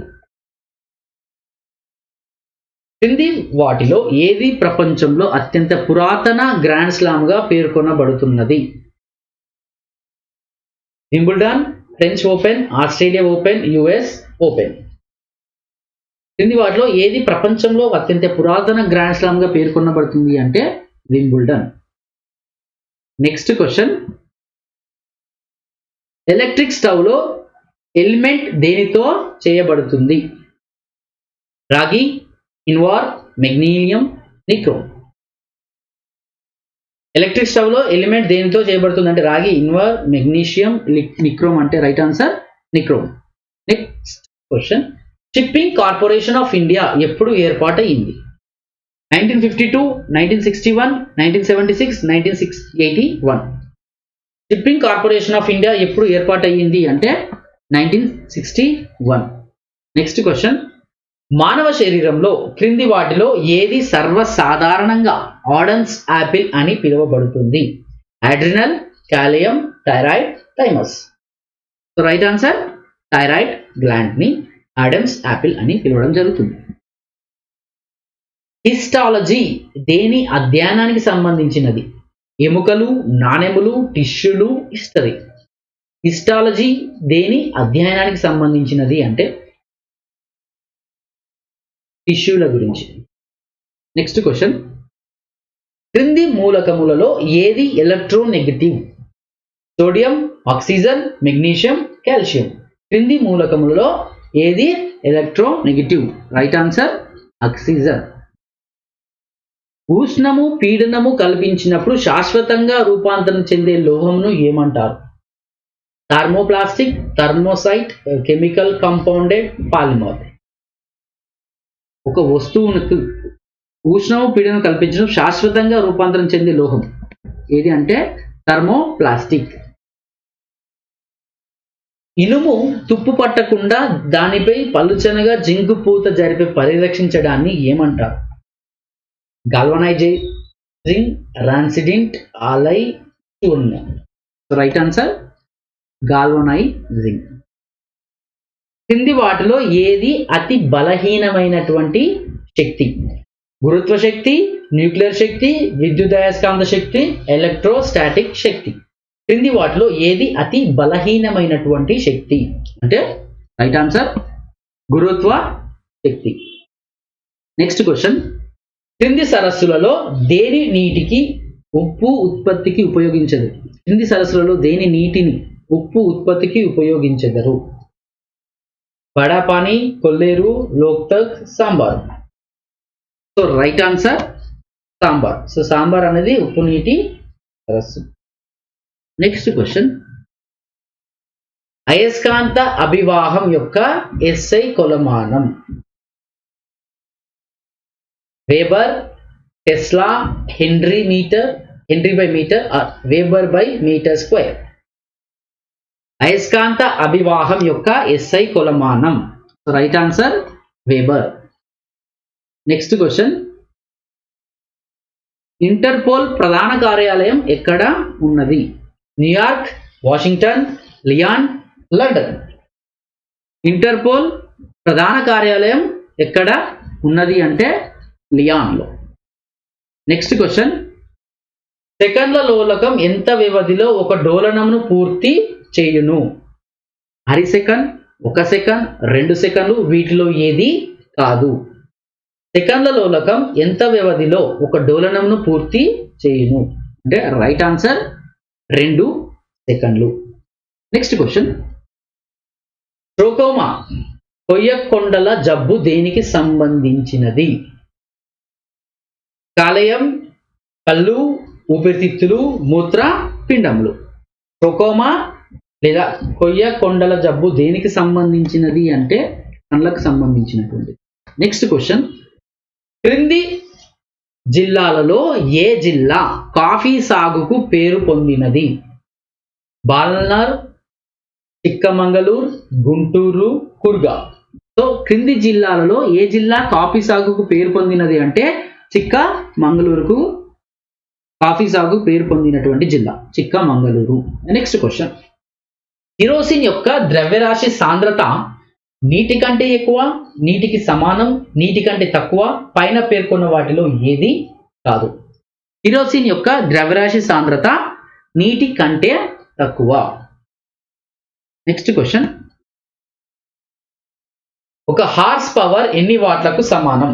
Speaker 1: క్రింది వాటిలో ఏది ప్రపంచంలో అత్యంత పురాతన గ్రాండ్ స్లామ్ గా పేర్కొనబడుతున్నది? Wimbledon, French Open, Australia Open, US Open. క్రింది వాటిలో ఏది ప్రపంచంలో అత్యంత పురాతన గ్రాండ్ స్లామ్ గా పేర్కొనబడుతుంది అంటే Wimbledon. Next question, electric stove లో ఎలిమెంట్ దేనితో చేయబడుతుంది? రాగి, ఇన్వార్, మెగ్నీషియం, నిక్రోమ్. ఎలక్ట్రిక్ స్టవ్ లో ఎలిమెంట్ దేనితో చేయబడుతుంది అంటే రాగి, ఇన్వార్, మెగ్నీషియం, నిక్రోమ్ అంటే right answer nichrome. Next question, shipping corporation of India ఎప్పుడు ఏర్పాటైంది? 1952, 1961, 1976, 1981. షిప్పింగ్ కార్పొరేషన్ ఆఫ్ ఇండియా ఎప్పుడు ఏర్పాటయ్యింది అంటే 1961. నెక్స్ట్ క్వశ్చన్, మానవ శరీరంలో క్రింది వాటిలో ఏది సర్వసాధారణంగా ఆడమ్స్ యాపిల్ అని పిలువబడుతుంది? అడ్రినల్, కాలియం, thyroid, thymus. So right answer thyroid gland ని ఆడమ్స్ యాపిల్ అని పిలవడం జరుగుతుంది. హిస్టాలజీ దేని అధ్యయనానికి సంబంధించినది? ఎముకలు, నాణెములు, టిష్యూలు, హిస్టరీ. హిస్టాలజీ దేని అధ్యయనానికి సంబంధించినది అంటే టిష్యూల గురించి. నెక్స్ట్ క్వశ్చన్, క్రింది మూలకములలో ఏది electronegative? Sodium, oxygen, magnesium, calcium. క్రింది మూలకములలో ఏది ఎలక్ట్రోనెగటివ్? Right answer oxygen. ఉష్ణము, పీడనము కల్పించినప్పుడు శాశ్వతంగా రూపాంతరం చెందే లోహంను ఏమంటారు? Thermoplastic, thermoset, chemical compounded, polymer. ఒక వస్తువునికి ఉష్ణము, పీడనం కల్పించడం శాశ్వతంగా రూపాంతరం చెందే లోహం ఏది అంటే థర్మోప్లాస్టిక్. ఇనుము తుప్పు పట్టకుండా దానిపై పలుచనగా జింకు పూత జరిపి పరిరక్షించడాన్ని ఏమంటారు? గాల్వనైజింగ్, రాన్సిడెంట్, ఆలై, చూర్ణ. Right answer galvanising. క్రింది వాటిలో ఏది అతి బలహీనమైనటువంటి శక్తి? గురుత్వ శక్తి, న్యూక్లియర్ శక్తి, విద్యుదయస్కాంత శక్తి, ఎలక్ట్రోస్టాటిక్ శక్తి. క్రింది వాటిలో ఏది అతి బలహీనమైనటువంటి శక్తి అంటే రైట్ ఆన్సర్ గురుత్వ శక్తి. నెక్స్ట్ క్వశ్చన్, క్రింది సరస్సులలో దేని నీటికి ఉప్పు ఉత్పత్తికి ఉపయోగించదు? క్రింది సరస్సులలో దేని నీటిని ఉప్పు ఉత్పత్తికి ఉపయోగించెదరు? Barapani, Kolleru, Loktak, Sambhar. So right answer Sambhar. So Sambhar అనేది ఉప్పు నీటి సరస్సు. నెక్స్ట్ క్వశ్చన్, అయస్కాంత అభివాహం యొక్క SI కొలమానం? Weber, tesla, henry by metre or weber by metre square? అయస్కాంత అభివాహం యొక్క SI కొలమానం. Right answer weber. Next question, Interpol ప్రధాన కార్యాలయం ఎక్కడ ఉన్నది? New York, Washington, Lyon, London. ఇంటర్పోల్ ప్రధాన కార్యాలయం ఎక్కడ ఉన్నది అంటే లియాన్లో. నెక్స్ట్ క్వశ్చన్, సెకండ్ల లోలకం ఎంత వ్యవధిలో ఒక డోలనంను పూర్తి చేయును? అరి సెకండ్, 1 సెకండ్, 2 సెకండ్లు, వీటిలో ఏది కాదు. సెకండ్ల లోలకం ఎంత వ్యవధిలో ఒక డోలనంను పూర్తి చేయును అంటే రైట్ ఆన్సర్ 2 సెకండ్లు. నెక్స్ట్ క్వశ్చన్, ట్రోకోమా కొయ్యకొండల జబ్బు దేనికి సంబంధించినది? కాలేయం, కళ్ళు, ఊపిరితిత్తులు, మూత్ర పిండములు. ట్రోకోమా లేదా కొయ్యకొండల జబ్బు దేనికి సంబంధించినది అంటే కళ్ళకు సంబంధించినటువంటి. నెక్స్ట్ క్వశ్చన్, క్రింది జిల్లాలలో ఏ జిల్లా కాఫీ సాగుకు పేరు పొందినది? బాల్నర్, చిక్కమంగళూరు, గుంటూరు, కుర్గా. సో క్రింది జిల్లాలలో ఏ జిల్లా కాఫీ సాగుకు పేరు పొందినది అంటే చిక్కమంగళూరుకు కాఫీ సాగు పేరు పొందినటువంటి జిల్లా చిక్కమంగళూరు. నెక్స్ట్ క్వశ్చన్, కిరోసిన్ యొక్క ద్రవ్యరాశి సాంద్రత నీటి కంటే ఎక్కువ, నీటికి సమానం, నీటి కంటే తక్కువ, పైన పేర్కొన్న వాటిలో ఏది కాదు? కిరోసిన్ యొక్క ద్రవ్యరాశి సాంద్రత నీటి కంటే తక్కువ. నెక్స్ట్ క్వశ్చన్, ఒక హార్స్ పవర్ ఎన్ని వాట్లకు సమానం?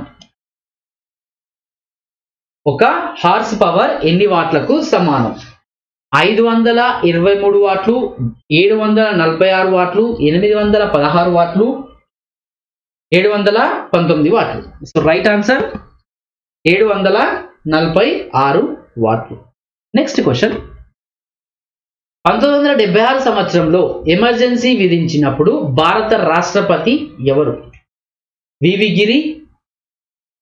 Speaker 1: ఒక హార్స్ పవర్ ఎన్ని వాట్లకు సమానం? 523 వాట్లు, 746 వాట్లు, 816 వాట్లు, 719 వాట్లు. సో రైట్ ఆన్సర్ 746 వాట్లు. నెక్స్ట్ క్వశ్చన్, 1976 సంవత్సరంలో ఎమర్జెన్సీ విధించినప్పుడు భారత రాష్ట్రపతి ఎవరు? వివి గిరి,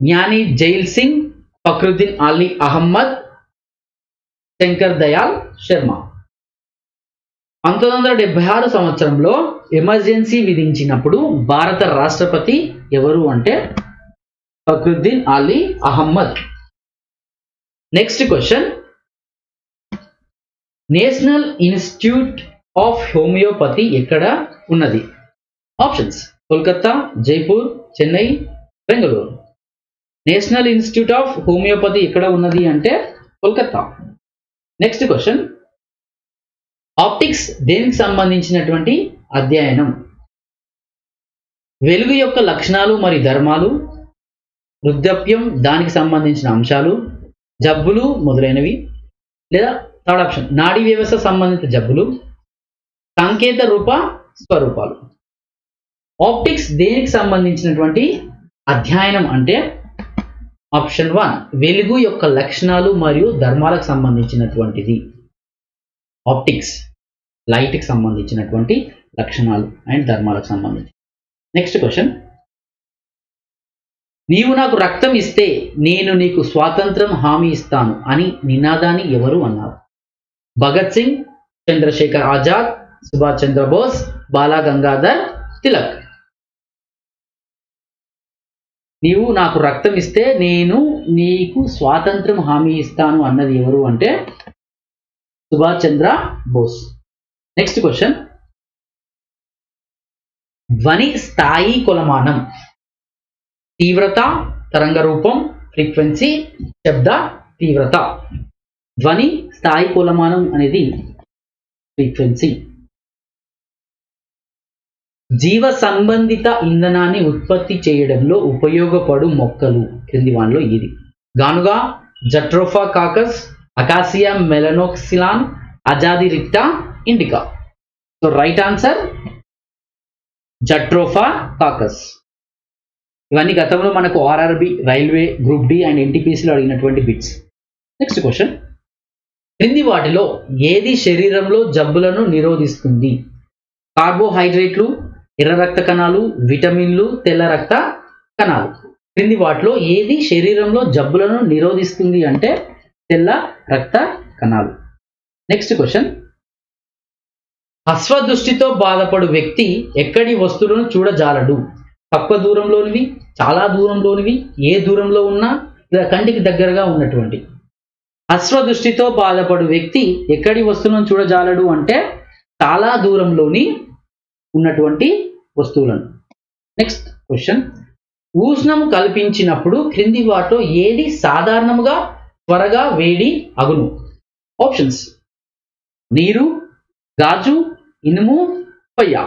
Speaker 1: జ్ఞాని జైల్ సింగ్, ఫక్రుద్దీన్ అలీ అహ్మద్, శంకర్ దయాల్ శర్మ. 1976 సంవత్సరంలో ఎమర్జెన్సీ విధించినప్పుడు భారత రాష్ట్రపతి ఎవరు అంటే Fakhruddin Ali Ahmed. Next question, national institute of homeopathy ఎక్కడ ఉన్నది? Options Kolkata, Jaipur, Chennai, Bengaluru. National institute of homeopathy ఎక్కడ ఉన్నది అంటే కోల్కతా. నెక్స్ట్ క్వశ్చన్, ఆప్టిక్స్ దేనికి సంబంధించినటువంటి అధ్యయనం? వెలుగు యొక్క లక్షణాలు మరియు ధర్మాలు, వృద్ధాప్యం దానికి సంబంధించిన అంశాలు, జబ్బులు మొదలైనవి. లేదా థర్డ్ ఆప్షన్ నాడీ వ్యవస్థ సంబంధిత జబ్బులు, సంకేత రూప స్వరూపాలు. ఆప్టిక్స్ దేనికి సంబంధించినటువంటి అధ్యయనం అంటే ఆప్షన్ 1 వెలుగు యొక్క లక్షణాలు మరియు ధర్మాలకు సంబంధించినటువంటిది. ఆప్టిక్స్ లైట్కి సంబంధించినటువంటి లక్షణాలు అండ్ ధర్మాలకు సంబంధించి. నెక్స్ట్ క్వశ్చన్, నీవు నాకు రక్తం ఇస్తే నేను నీకు స్వాతంత్రం హామీ ఇస్తాను అని నినాదాన్ని ఎవరు అన్నారు? భగత్ సింగ్, చంద్రశేఖర్ ఆజాద్, సుభాష్ చంద్రబోస్, బాలా గంగాధర్ తిలక్. నీవు నాకు రక్తం ఇస్తే నేను నీకు స్వాతంత్రం హామీ ఇస్తాను అన్నది ఎవరు అంటే సుభాష్ చంద్ర బోస్. నెక్స్ట్ క్వశ్చన్, ధ్వని స్థాయి కొలమానం తీవ్రత, తరంగ రూపం, ఫ్రీక్వెన్సీ, శబ్ద తీవ్రత. ధ్వని స్థాయి కొలమానం అనేది ఫ్రీక్వెన్సీ. జీవ సంబంధిత ఇంధనాన్ని ఉత్పత్తి చేయడంలో ఉపయోగపడు మొక్కలు క్రింది వానిలో ఇది. గానుగా, Jatropha curcas, Acacia melanoxylon, Azadirachta indica. So right answer Jatropha curcas. ఇవన్నీ గతంలో మనకు RRB, railway, group D and ఎన్టీపీసీలో అడిగినటువంటి బిట్స్. నెక్స్ట్ క్వశ్చన్, క్రింది వాటిలో ఏది శరీరంలో జబ్బులను నిరోధిస్తుంది? కార్బోహైడ్రేట్లు, ఎర్ర రక్త కణాలు, విటమిన్లు, తెల్ల రక్త కణాలు. క్రింది వాటిలో ఏది శరీరంలో జబ్బులను నిరోధిస్తుంది అంటే తెల్ల రక్త కణాలు. నెక్స్ట్ క్వశ్చన్, అశ్వదృష్టితో బాధపడు వ్యక్తి ఎక్కడి వస్తువులను చూడజాలడు? తక్కువ దూరంలోనివి, చాలా దూరంలోనివి, ఏ దూరంలో ఉన్నా లేదా కంటికి దగ్గరగా ఉన్నటువంటి. అశ్వదృష్టితో బాధపడు వ్యక్తి ఎక్కడి వస్తువులను చూడజాలడు అంటే చాలా దూరంలోని ఉన్నటువంటి వస్తువులను. నెక్స్ట్ క్వశ్చన్, ఉష్ణము కల్పించినప్పుడు క్రింది వాటిలో ఏది సాధారణముగా త్వరగా వేడి అగును? ఆప్షన్స్: నీరు, గాజు, ఇనుము, పొయ్య.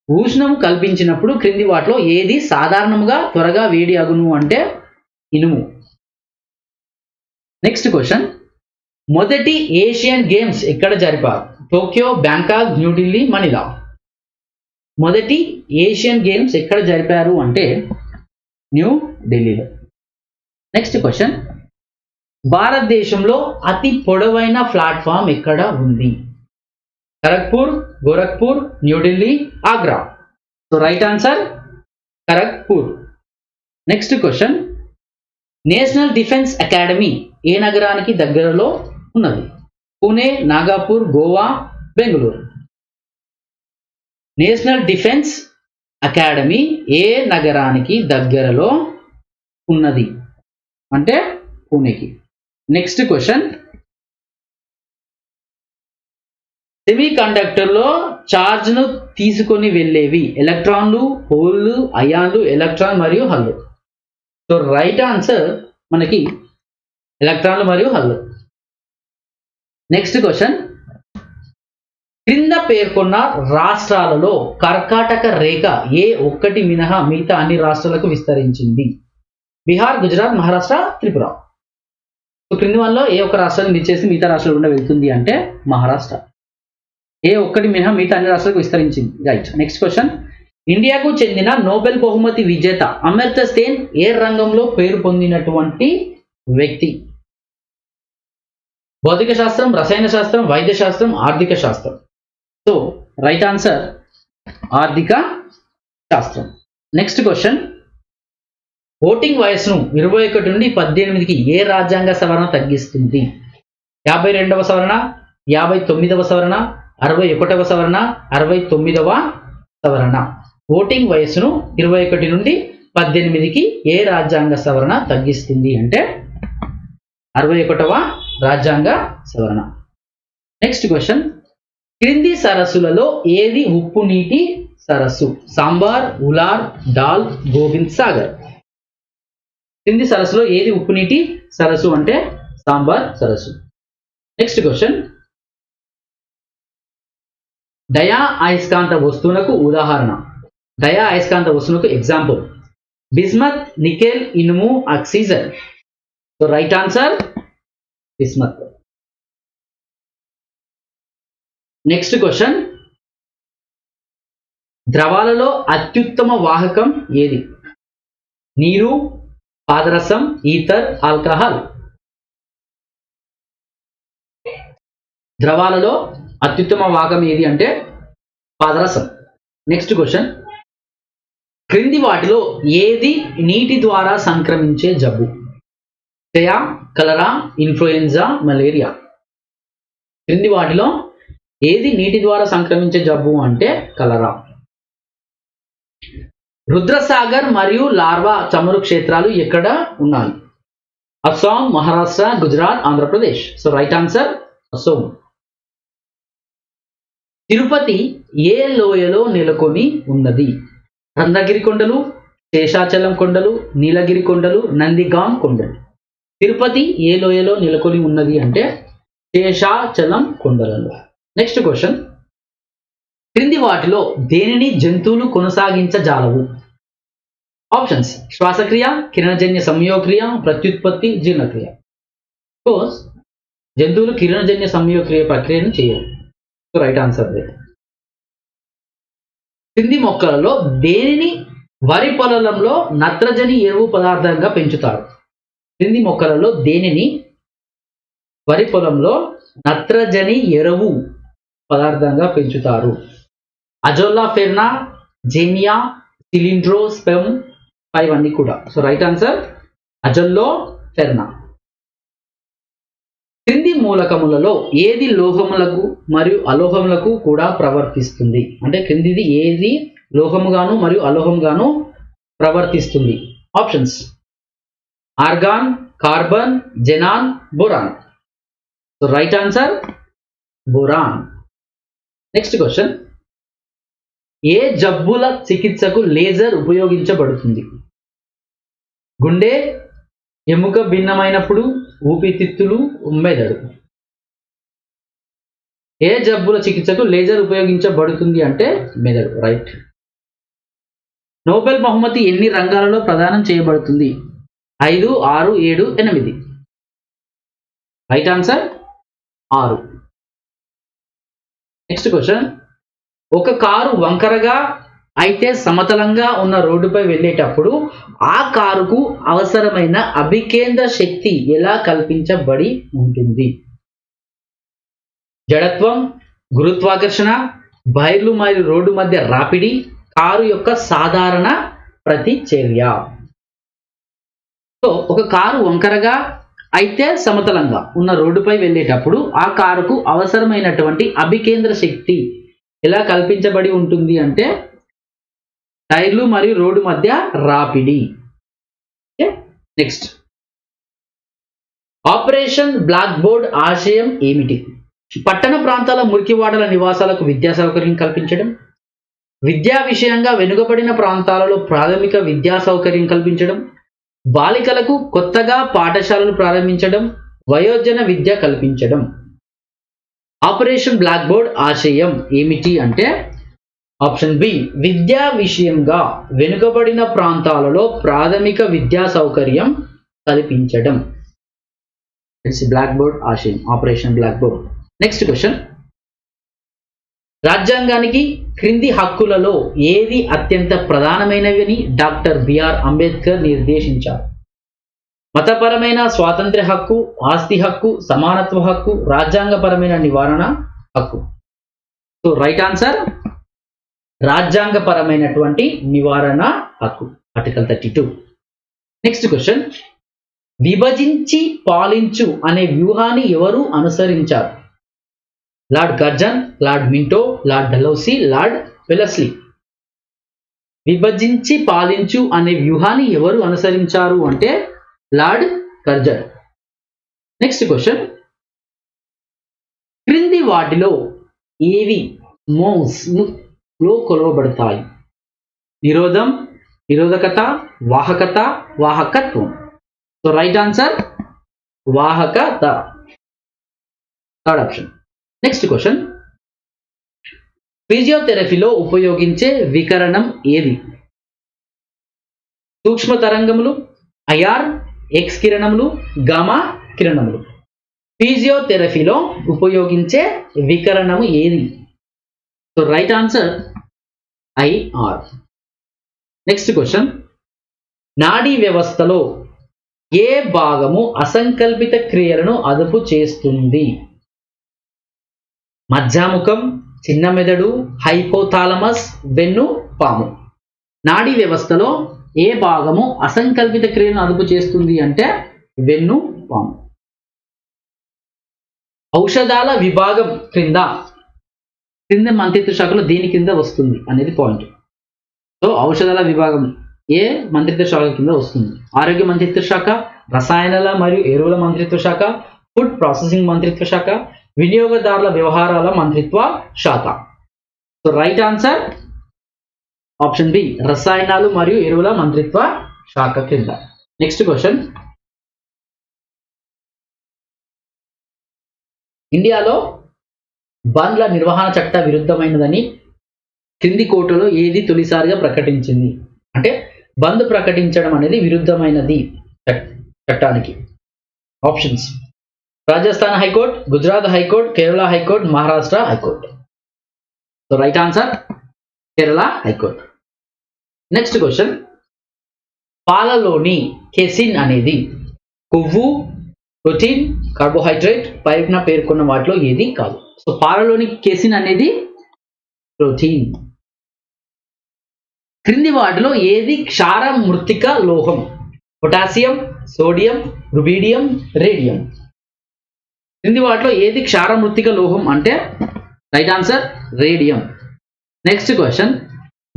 Speaker 1: ఉష్ణము కల్పించినప్పుడు క్రింది వాటిలో ఏది సాధారణముగా త్వరగా వేడి అగును అంటే ఇనుము. నెక్స్ట్ క్వశ్చన్, మొదటి ఏషియన్ గేమ్స్ ఎక్కడ జరిపారు? Tokyo, Bangkok, New Delhi, Manila. మొదటి ఏషియన్ గేమ్స్ ఎక్కడ జరిపారు అంటే న్యూ ఢిల్లీలో. నెక్స్ట్ క్వశ్చన్, భారతదేశంలో అతి పొడవైన ప్లాట్ఫామ్ ఎక్కడ ఉంది? Kharagpur, Gorakhpur, New Delhi, Agra. So right answer Kharagpur. Next question, National Defence Academy ఏ నగరానికి దగ్గరలో ఉన్నది? Pune, Nagpur, Goa, Bengaluru. National Defence Academy ఏ నగరానికి దగ్గరలో ఉన్నది అంటే పూణేకి. నెక్స్ట్ క్వశ్చన్, సెమీ కండక్టర్లో ఛార్జ్ను తీసుకొని వెళ్ళేవి ఎలక్ట్రాన్లు, హోల్లు, అయాన్లు, ఎలక్ట్రాన్ మరియు హల్లు. సో రైట్ ఆన్సర్ మనకి ఎలక్ట్రాన్లు మరియు హల్లు. నెక్స్ట్ క్వశ్చన్, క్రింద పేర్కొన్న రాష్ట్రాలలో కర్కాటక రేఖ ఏ ఒక్కటి మినహా మిగతా అన్ని రాష్ట్రాలకు విస్తరించింది? బీహార్, గుజరాత్, మహారాష్ట్ర, త్రిపుర. సో క్రింది వల్ల ఏ ఒక్క రాష్ట్రాన్ని నిచ్చేసి మిగతా రాష్ట్రాలు గుండా వెళ్తుంది అంటే మహారాష్ట్ర. ఏ ఒక్కటి మినహా మిగతా అన్ని రాష్ట్రాలకు విస్తరించింది. రైట్. నెక్స్ట్ క్వశ్చన్, ఇండియాకు చెందిన నోబెల్ బహుమతి విజేత అమర్త్య సేన్ ఏ రంగంలో పేరు పొందినటువంటి వ్యక్తి? భౌతిక శాస్త్రం, రసాయన శాస్త్రం, వైద్య శాస్త్రం, ఆర్థిక శాస్త్రం. సో రైట్ ఆన్సర్ ఆర్థిక శాస్త్రం. నెక్స్ట్ క్వశ్చన్, ఓటింగ్ వయస్సును 21 నుండి 18కి ఏ రాజ్యాంగ సవరణ తగ్గిస్తుంది? 52వ సవరణ, 59వ సవరణ, 61వ సవరణ, 69వ సవరణ. ఓటింగ్ వయస్సును 21 నుండి 18కి ఏ రాజ్యాంగ సవరణ తగ్గిస్తుంది అంటే 61వ రాజ్యాంగ సవరణ. నెక్స్ట్ క్వశ్చన్, క్రింది సరస్సులలో ఏది ఉప్పు నీటి సరస్సు? సాంబార్, ఉలార్, డాల్, గోవింద్ సాగర్. క్రింది సరస్సులో ఏది ఉప్పు నీటి సరస్సు అంటే సాంబార్ సరస్సు. నెక్స్ట్ క్వశ్చన్, డయా అయస్కాంత వస్తువులకు ఉదాహరణ? డయా అయస్కాంత వస్తువులకు ఎగ్జాంపుల్ బిస్మత్, నికెల్, ఇనుము, oxygen. So right answer bismuth. Next question, ద్రవాలలో అత్యుత్తమ వాహకం ఏది? నీరు, పాదరసం, ఈథర్, ఆల్కహాల్. ద్రవాలలో అత్యుత్తమ వాహకం ఏది అంటే పాదరసం. నెక్స్ట్ క్వశ్చన్, క్రింది వాటిలో ఏది నీటి ద్వారా సంక్రమించే జబ్బు? క్షయ, కలరా, ఇన్ఫ్లుయెంజా, మలేరియా. క్రింది వాటిలో ఏది నీటి ద్వారా సంక్రమించే జబ్బు అంటే కలరా. రుద్రసాగర్ మరియు లార్వా చమురు క్షేత్రాలు ఎక్కడ ఉన్నాయి? Assam, Maharashtra, Gujarat, Andhra Pradesh. So right answer Assam. Tirupati ఏ లోయలో నెలకొని ఉన్నది? రత్నగిరి కొండలు, శేషాచలం కొండలు, నీలగిరి కొండలు, నందిగాం కొండలు. తిరుపతి ఏ లోయలో నెలకొని ఉన్నది అంటే శేషాచలం కొండలలో. నెక్స్ట్ క్వశ్చన్, క్రింది వాటిలో దేనిని జంతువులు కొనసాగించజాలవు? ఆప్షన్స్: శ్వాసక్రియ, కిరణజన్య సంయోగక్రియ, ప్రత్యుత్పత్తి, జీర్ణక్రియ. కోర్స్ జంతువులు కిరణజన్య సంయోగక్రియ ప్రక్రియను చేయవు. So right answer. క్రింది మొక్కలలో దేనిని వరి పొలంలో నత్రజని ఎరువు పదార్థంగా పెంచుతారు? క్రింది మొక్కలలో దేనిని వరి పొలంలో నత్రజని ఎరువు పదార్థంగా పెంచుతారు? అజోల్లా ఫెర్నా, జేమియా, సిలిండ్రోస్పెమ్, ఇవన్నీ కూడా. సో రైట్ ఆన్సర్ అజోల్లో ఫెర్నా. క్రింది మూలకములలో ఏది లోహములకు మరియు అలోహములకు కూడా ప్రవర్తిస్తుంది? అంటే క్రిందిది ఏది లోహముగాను మరియు అలోహంగాను ప్రవర్తిస్తుంది? Options: argon, carbon, xenon, boron. So right answer boron. Next question, ఏ జబ్బుల చికిత్సకు లేజర్ ఉపయోగించబడుతుంది? గుండె, ఎముక భిన్నమైనప్పుడు, ఊపిరితిత్తులు, మెదడు. ఏ జబ్బుల చికిత్సకు లేజర్ ఉపయోగించబడుతుంది అంటే మెదడు. రైట్. నోబెల్ బహుమతి ఎన్ని రంగాలలో ప్రదానం చేయబడుతుంది? 5, 6, 7, 8. Right answer 6. నెక్స్ట్ క్వశ్చన్, ఒక కారు వంకరగా అయితే సమతలంగా ఉన్న రోడ్డుపై వెళ్ళేటప్పుడు ఆ కారుకు అవసరమైన అభికేంద్ర శక్తి ఎలా కల్పించబడి ఉంటుంది? జడత్వం, గురుత్వాకర్షణ, బైర్లు మరియు రోడ్డు మధ్య రాపిడి, కారు యొక్క సాధారణ ప్రతిచర్య. సో ఒక కారు వంకరగా అయితే సమతలంగా ఉన్న రోడ్డుపై వెళ్ళేటప్పుడు ఆ కారుకు అవసరమైనటువంటి అభికేంద్ర శక్తి ఎలా కల్పించబడి ఉంటుంది అంటే టైర్లు మరియు రోడ్డు మధ్య రాపిడి. నెక్స్ట్, ఆపరేషన్ బ్లాక్ బోర్డ్ ఆశయం ఏమిటి? పట్టణ ప్రాంతాల మురికివాడల నివాసాలకు విద్యా సౌకర్యం కల్పించడం, విద్యా విషయంగా వెనుకబడిన ప్రాంతాలలో ప్రాథమిక విద్యా సౌకర్యం కల్పించడం, బాలికలకు కొత్తగా పాఠశాలలు ప్రారంభించడం, వయోజన విద్య కల్పించడం. ఆపరేషన్ బ్లాక్ బోర్డ్ ఆశయం ఏమిటి అంటే ఆప్షన్ బి, విద్యా విషయంగా వెనుకబడిన ప్రాంతాలలో ప్రాథమిక విద్యా సౌకర్యం కల్పించడం. ఇట్స్ బ్లాక్ బోర్డ్ ఆశయం, operation blackboard. Next question, రాజ్యాంగానికి క్రింది హక్కులలో ఏది అత్యంత ప్రధానమైనవని డాక్టర్ బిఆర్ అంబేద్కర్ నిర్దేశించారు? మతపరమైన స్వాతంత్ర్య హక్కు, ఆస్తి హక్కు, సమానత్వ హక్కు, రాజ్యాంగపరమైన నివారణ హక్కు. సో రైట్ ఆన్సర్ రాజ్యాంగపరమైనటువంటి నివారణ హక్కు, ఆర్టికల్ 32. నెక్స్ట్ క్వశ్చన్, విభజించి పాలించు అనే వ్యూహాన్ని ఎవరు అనుసరించారు? Lord Curzon, lord Minto, lord Dalhousie, lord Wellesley. విభజించి పాలించు అనే వ్యూహాన్ని ఎవరు అనుసరించారు అంటే లార్డ్ కర్జన్. నెక్స్ట్ క్వశ్చన్, క్రింది వాటిలో ఏవి మోస్ లో కొలవబడతాయి? నిరోధం, నిరోధకత, వాహకత, వాహకత్వం. సో రైట్ ఆన్సర్ వాహకత, థర్డ్ ఆప్షన్. నెక్స్ట్ క్వశ్చన్, ఫిజియోథెరపీలో ఉపయోగించే వికరణం ఏది? సూక్ష్మ తరంగములు, ఐఆర్, ఎక్స్ కిరణములు, గామా కిరణములు. ఫిజియోథెరపీలో ఉపయోగించే వికరణము ఏది? So right answer IR. Next question, నాడీ వ్యవస్థలో ఏ భాగము అసంకల్పిత క్రియలను అదుపు చేస్తుంది? మధ్యాముఖం, చిన్న మెదడు, హైపోథాలమస్, వెన్ను పాము. నాడీ వ్యవస్థలో ఏ భాగము అసంకల్పిత క్రియలను అదుపు చేస్తుంది అంటే వెన్ను పాము. ఔషధాల విభాగం క్రింద మంత్రిత్వ శాఖలో దీని కింద వస్తుంది అనేది పాయింట్. సో ఔషధాల విభాగం ఏ మంత్రిత్వ శాఖ కింద వస్తుంది? ఆరోగ్య మంత్రిత్వ శాఖ, రసాయనాల మరియు ఎరువుల మంత్రిత్వ శాఖ, ఫుడ్ ప్రాసెసింగ్ మంత్రిత్వ శాఖ, వినియోగదారుల వ్యవహారాల మంత్రిత్వ శాఖ. So right answer option B రసాయనాలు మరియు ఎరువుల మంత్రిత్వ శాఖ కింద. నెక్స్ట్ క్వశ్చన్, ఇండియాలో బండ్ల నిర్వహణ చట్ట విరుద్ధమైనదని క్రింది కోర్టులో ఏది తొలిసారిగా ప్రకటించింది? అంటే బంద్ ప్రకటించడం అనేది విరుద్ధమైనది చట్టానికి. Options Rajasthan high court, Gujarat high court, Kerala high court, Maharashtra high court. So right answer Kerala high court. Next question, పాలలోని కెసిన్ అనేది కొవ్వు, ప్రోటీన్, కార్బోహైడ్రేట్ పైన పేర్కొన్న వాటిలో ఏది కాదు. సో పాలలోని కెసిన్ అనేది ప్రోటీన్. క్రింది వాటిలో ఏది క్షార మృత్తిక లోహం? Potassium, sodium, rubidium, radium. క్రింది వాటిలో ఏది క్షార మృత్తిక లోహం అంటే right answer radium. Next question,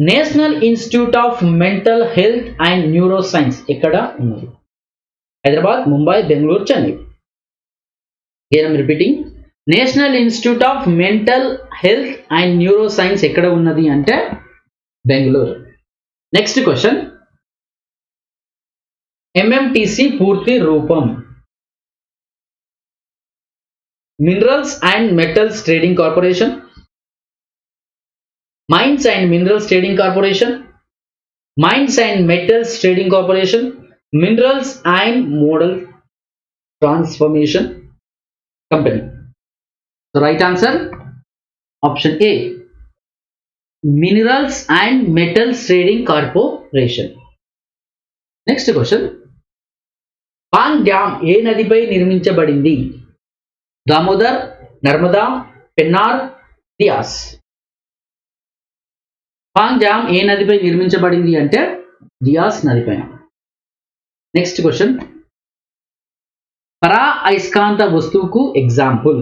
Speaker 1: national institute of Mental Health and Neuro Science ఎక్కడ ఉన్నది? హైదరాబాద్, ముంబై, బెంగళూరు, చెన్నై. నేను repeating, National institute of Mental Health and Neuro Science ఎక్కడ ఉన్నది అంటే బెంగళూరు. నెక్స్ట్ క్వశ్చన్, ఎంఎంటిసి పూర్తి రూపం? Minerals and metals trading corporation, mines and minerals trading corporation, mines and metals trading corporation, minerals and model transformation company. Right answer option A minerals and metals trading corporation. Next question, Pong dam ఏ నదిపై నిర్మించబడింది? Damodar, Narmada, Pennar, Beas. Pong dam ఏ నదిపై నిర్మించబడింది అంటే Beas నదిపైన. Next question, పరా అయస్కాంత వస్తువుకు ఎగ్జాంపుల్?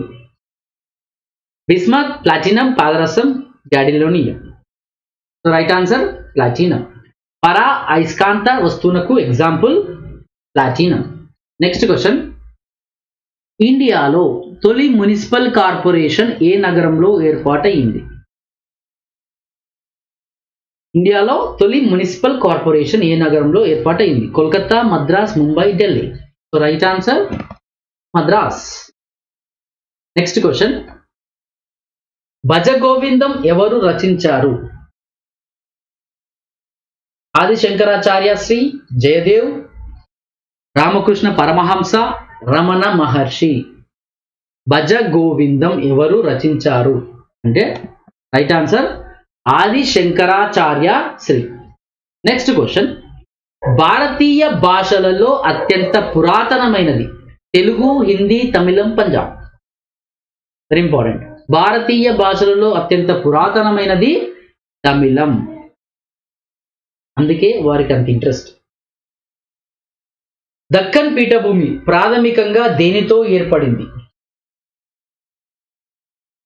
Speaker 1: బిస్మత్, ప్లాటినం, పాదరసం, gadolinium. So right answer platinum. పరా అయస్కాంత వస్తువునకు ఎగ్జాంపుల్ ప్లాటినం. నెక్స్ట్ క్వశ్చన్, ఇండియాలో తొలి మున్సిపల్ కార్పొరేషన్ ఏ నగరంలో ఏర్పాటైంది? ఇండియాలో తొలి మున్సిపల్ కార్పొరేషన్ ఏ నగరంలో ఏర్పాటైంది? Kolkata, Madras, Mumbai, Delhi. So right answer Madras. Next question, Bhaja Govindam ఎవరు రచించారు? ఆదిశంకరాచార్య, శ్రీ జయదేవ్, రామకృష్ణ పరమహంస, రమణ మహర్షి. భజగోవిందం ఎవరు రచించారు అంటే right answer Adi Shankaracharya Shri. Next question, భారతీయ భాషలలో అత్యంత పురాతనమైనది? తెలుగు, హిందీ, తమిళం, పంజాబ్. Very important. భారతీయ భాషలలో అత్యంత పురాతనమైనది తమిళం, అందుకే వారికి అంత ఇంట్రెస్ట్. దక్కన్ పీఠభూమి ప్రాథమికంగా దేనితో ఏర్పడింది?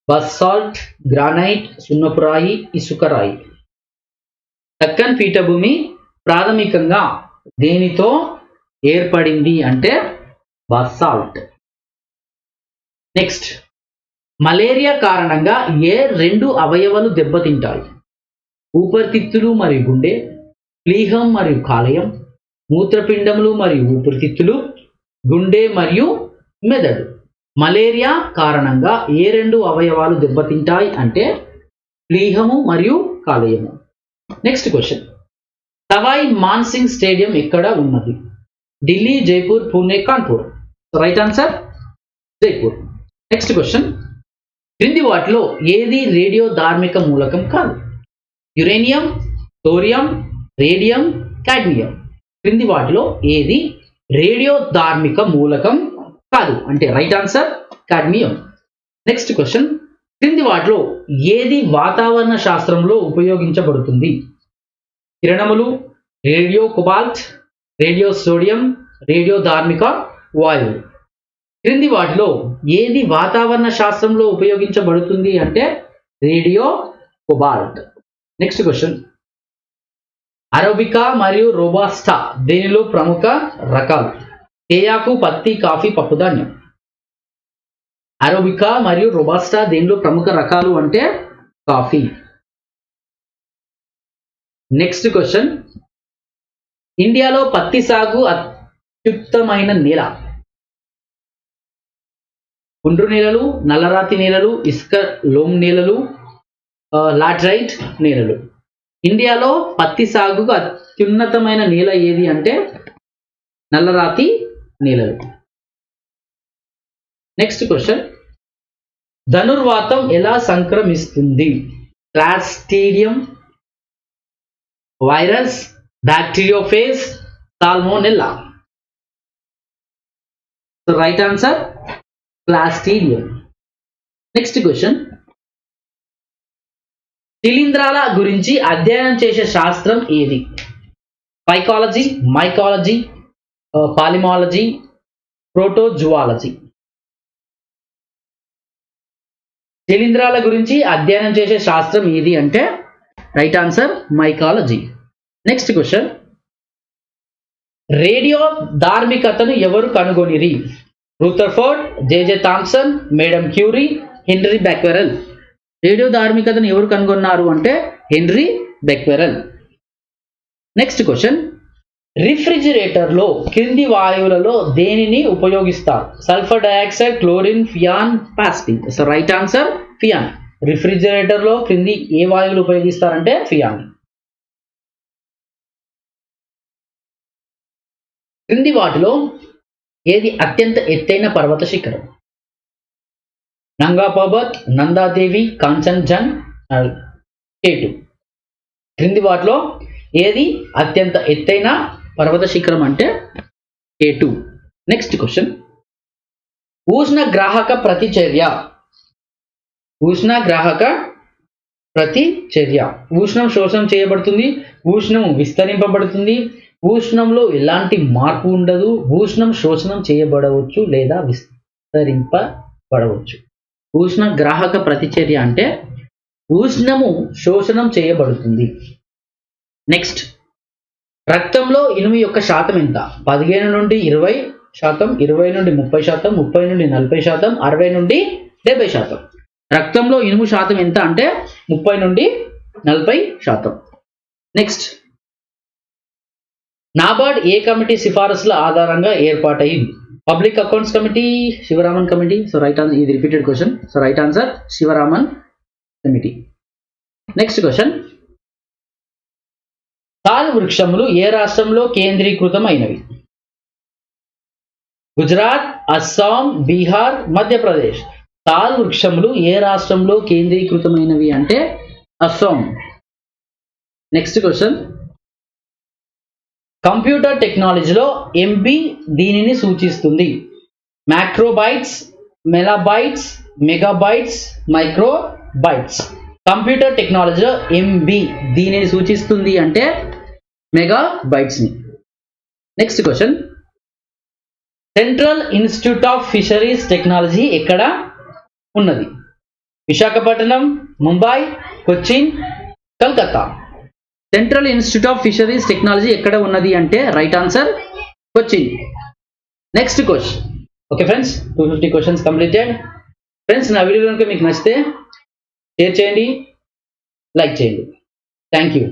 Speaker 1: బసాల్ట్, గ్రానైట్, సున్నపురాయి, ఇసుకరాయి. దక్కన్ పీఠభూమి ప్రాథమికంగా దేనితో ఏర్పడింది అంటే బసాల్ట్. నెక్స్ట్, మలేరియా కారణంగా ఏ రెండు అవయవాలు దెబ్బతింటాయి? ఊపిరితిత్తులు మరియు గుండె, ప్లీహం మరియు కాలేయం, మూత్రపిండములు మరియు ఊపిరితిత్తులు, గుండె మరియు మెదడు. మలేరియా కారణంగా ఏ రెండు అవయవాలు దెబ్బతింటాయి అంటే ప్లీహము మరియు కాలేయము. Next question, Sawai Mansingh stadium ఎక్కడ ఉన్నది? Delhi, Jaipur, Pune, Kanpur. Right answer Jaipur. Next question, క్రింది వాటిలో ఏది రేడియో ధార్మిక మూలకం కాదు? Uranium, thorium, radium, cadmium. క్రింది వాటిలో ఏది రేడియో ధార్మిక మూలకం కాదు అంటే right answer cadmium. Next question, క్రింది వాటిలో ఏది వాతావరణ శాస్త్రంలో ఉపయోగించబడుతుంది? కిరణములు, radio cobalt, radio sodium, radio ధార్మిక వాయువు. క్రింది వాటిలో ఏది వాతావరణ శాస్త్రంలో ఉపయోగించబడుతుంది అంటే radio cobalt. Next question, arabica మరియు రోబాస్టా దేనిలో ప్రముఖ రకాలు? తేయాకు, పత్తి, కాఫీ, పప్పుధాన్యం. అరబికా మరియు రోబాస్టా దేనిలో ప్రముఖ రకాలు అంటే కాఫీ. నెక్స్ట్ క్వశ్చన్, ఇండియాలో పత్తి సాగు అత్యుత్తమైన నేల? ఒండ్రు నేలలు, నల్లరాతి నేలలు, ఇసుక లోమ్ నేలలు, లాటరైట్ నేలలు. ఇండియాలో పత్తి సాగుకు అత్యున్నతమైన నేల ఏది అంటే నల్లరాతి నేలలు. నెక్స్ట్ క్వశ్చన్, ధనుర్వాతం ఎలా సంక్రమిస్తుంది? Clostridium virus, bacteriophage, salmonella. So right answer clostridium. Next question, శిలీంధ్రాల గురించి అధ్యయనం చేసే శాస్త్రం ఏది? Phycology, mycology, palynology, protozoology. శిలీంధ్రాల గురించి అధ్యయనం చేసే శాస్త్రం ఏది అంటే right answer mycology. Next question, radio ధార్మికతను ఎవరు కనుగొనిరి? Rutherford, J J Thomson, Madame Curie, Henri Becquerel. Radio ధార్మికతను ఎవరు కనుగొన్నారు అంటే హెన్రీ బెక్వెరెల్. నెక్స్ట్ క్వశ్చన్, రిఫ్రిజిరేటర్లో క్రింది వాయువులలో దేనిని ఉపయోగిస్తారు? సల్ఫర్ డయాక్సైడ్, క్లోరిన్, ఫియాన్, పాస్టింగ్. So right answer ఫియాన్. రిఫ్రిజిరేటర్లో క్రింది ఏ వాయువులు ఉపయోగిస్తారంటే ఫియాన్. క్రింది వాటిలో ఏది అత్యంత ఎత్తైన పర్వత శిఖరం? నంగా పర్వత్, నందాదేవి, కాంచన్జంగ్, K2. క్రింది వాటిలో ఏది అత్యంత ఎత్తైన పర్వత శిఖరం అంటే K2. నెక్స్ట్ క్వశ్చన్, ఉష్ణగ్రాహక ప్రతిచర్య. ఉష్ణగ్రాహక ప్రతిచర్య. ఉష్ణం శోషణం చేయబడుతుంది, ఉష్ణం విస్తరింపబడుతుంది, ఉష్ణంలో ఎలాంటి మార్పు ఉండదు, ఉష్ణం శోషణం చేయబడవచ్చు లేదా విస్తరింపబడవచ్చు. ఉష్ణగ్రాహక ప్రతిచర్య అంటే ఉష్ణము శోషణం చేయబడుతుంది. నెక్స్ట్, రక్తంలో ఇనుము యొక్క శాతం ఎంత? 15 నుండి 20%, 20 నుండి 30%, 30 నుండి 40%, 60 నుండి 70%. రక్తంలో ఇనుము శాతం ఎంత అంటే 30 నుండి 40%. నెక్స్ట్, నాబార్డ్ ఏ కమిటీ సిఫారసుల ఆధారంగా ఏర్పాటైంది? Public accounts committee, Sivaraman committee. So right answer, ఇది repeated question. So right answer Sivaraman committee. Next question, తాల్ వృక్షములు ఏ రాష్ట్రంలో కేంద్రీకృతమైనవి? గుజరాత్, అస్సాం, బీహార్, మధ్యప్రదేశ్. తాల్ వృక్షములు ఏ రాష్ట్రంలో కేంద్రీకృతమైనవి అంటే అస్సాం. నెక్స్ట్ క్వశ్చన్, కంప్యూటర్ టెక్నాలజీలో MB దీనిని సూచిస్తుంది? మ్యాక్రోబైట్స్, మెగాబైట్స్, మెగాబైట్స్, మైక్రోబైట్స్. కంప్యూటర్ టెక్నాలజీలో MB దీనిని సూచిస్తుంది అంటే మెగాబైట్స్ ని. Next question, central institute of fisheries technology ఎక్కడ ఉన్నది? Visakhapatnam, Mumbai, Cochin, Calcutta. Central institute of fisheries technology ఎక్కడ ఉన్నది అంటే right answer Cochin. Next question. Okay friends, 250 questions completed. Friends, నా వీడియో కనుక మీకు నచ్చితే షేర్ చేయండి, లైక్ చేయండి. Thank you.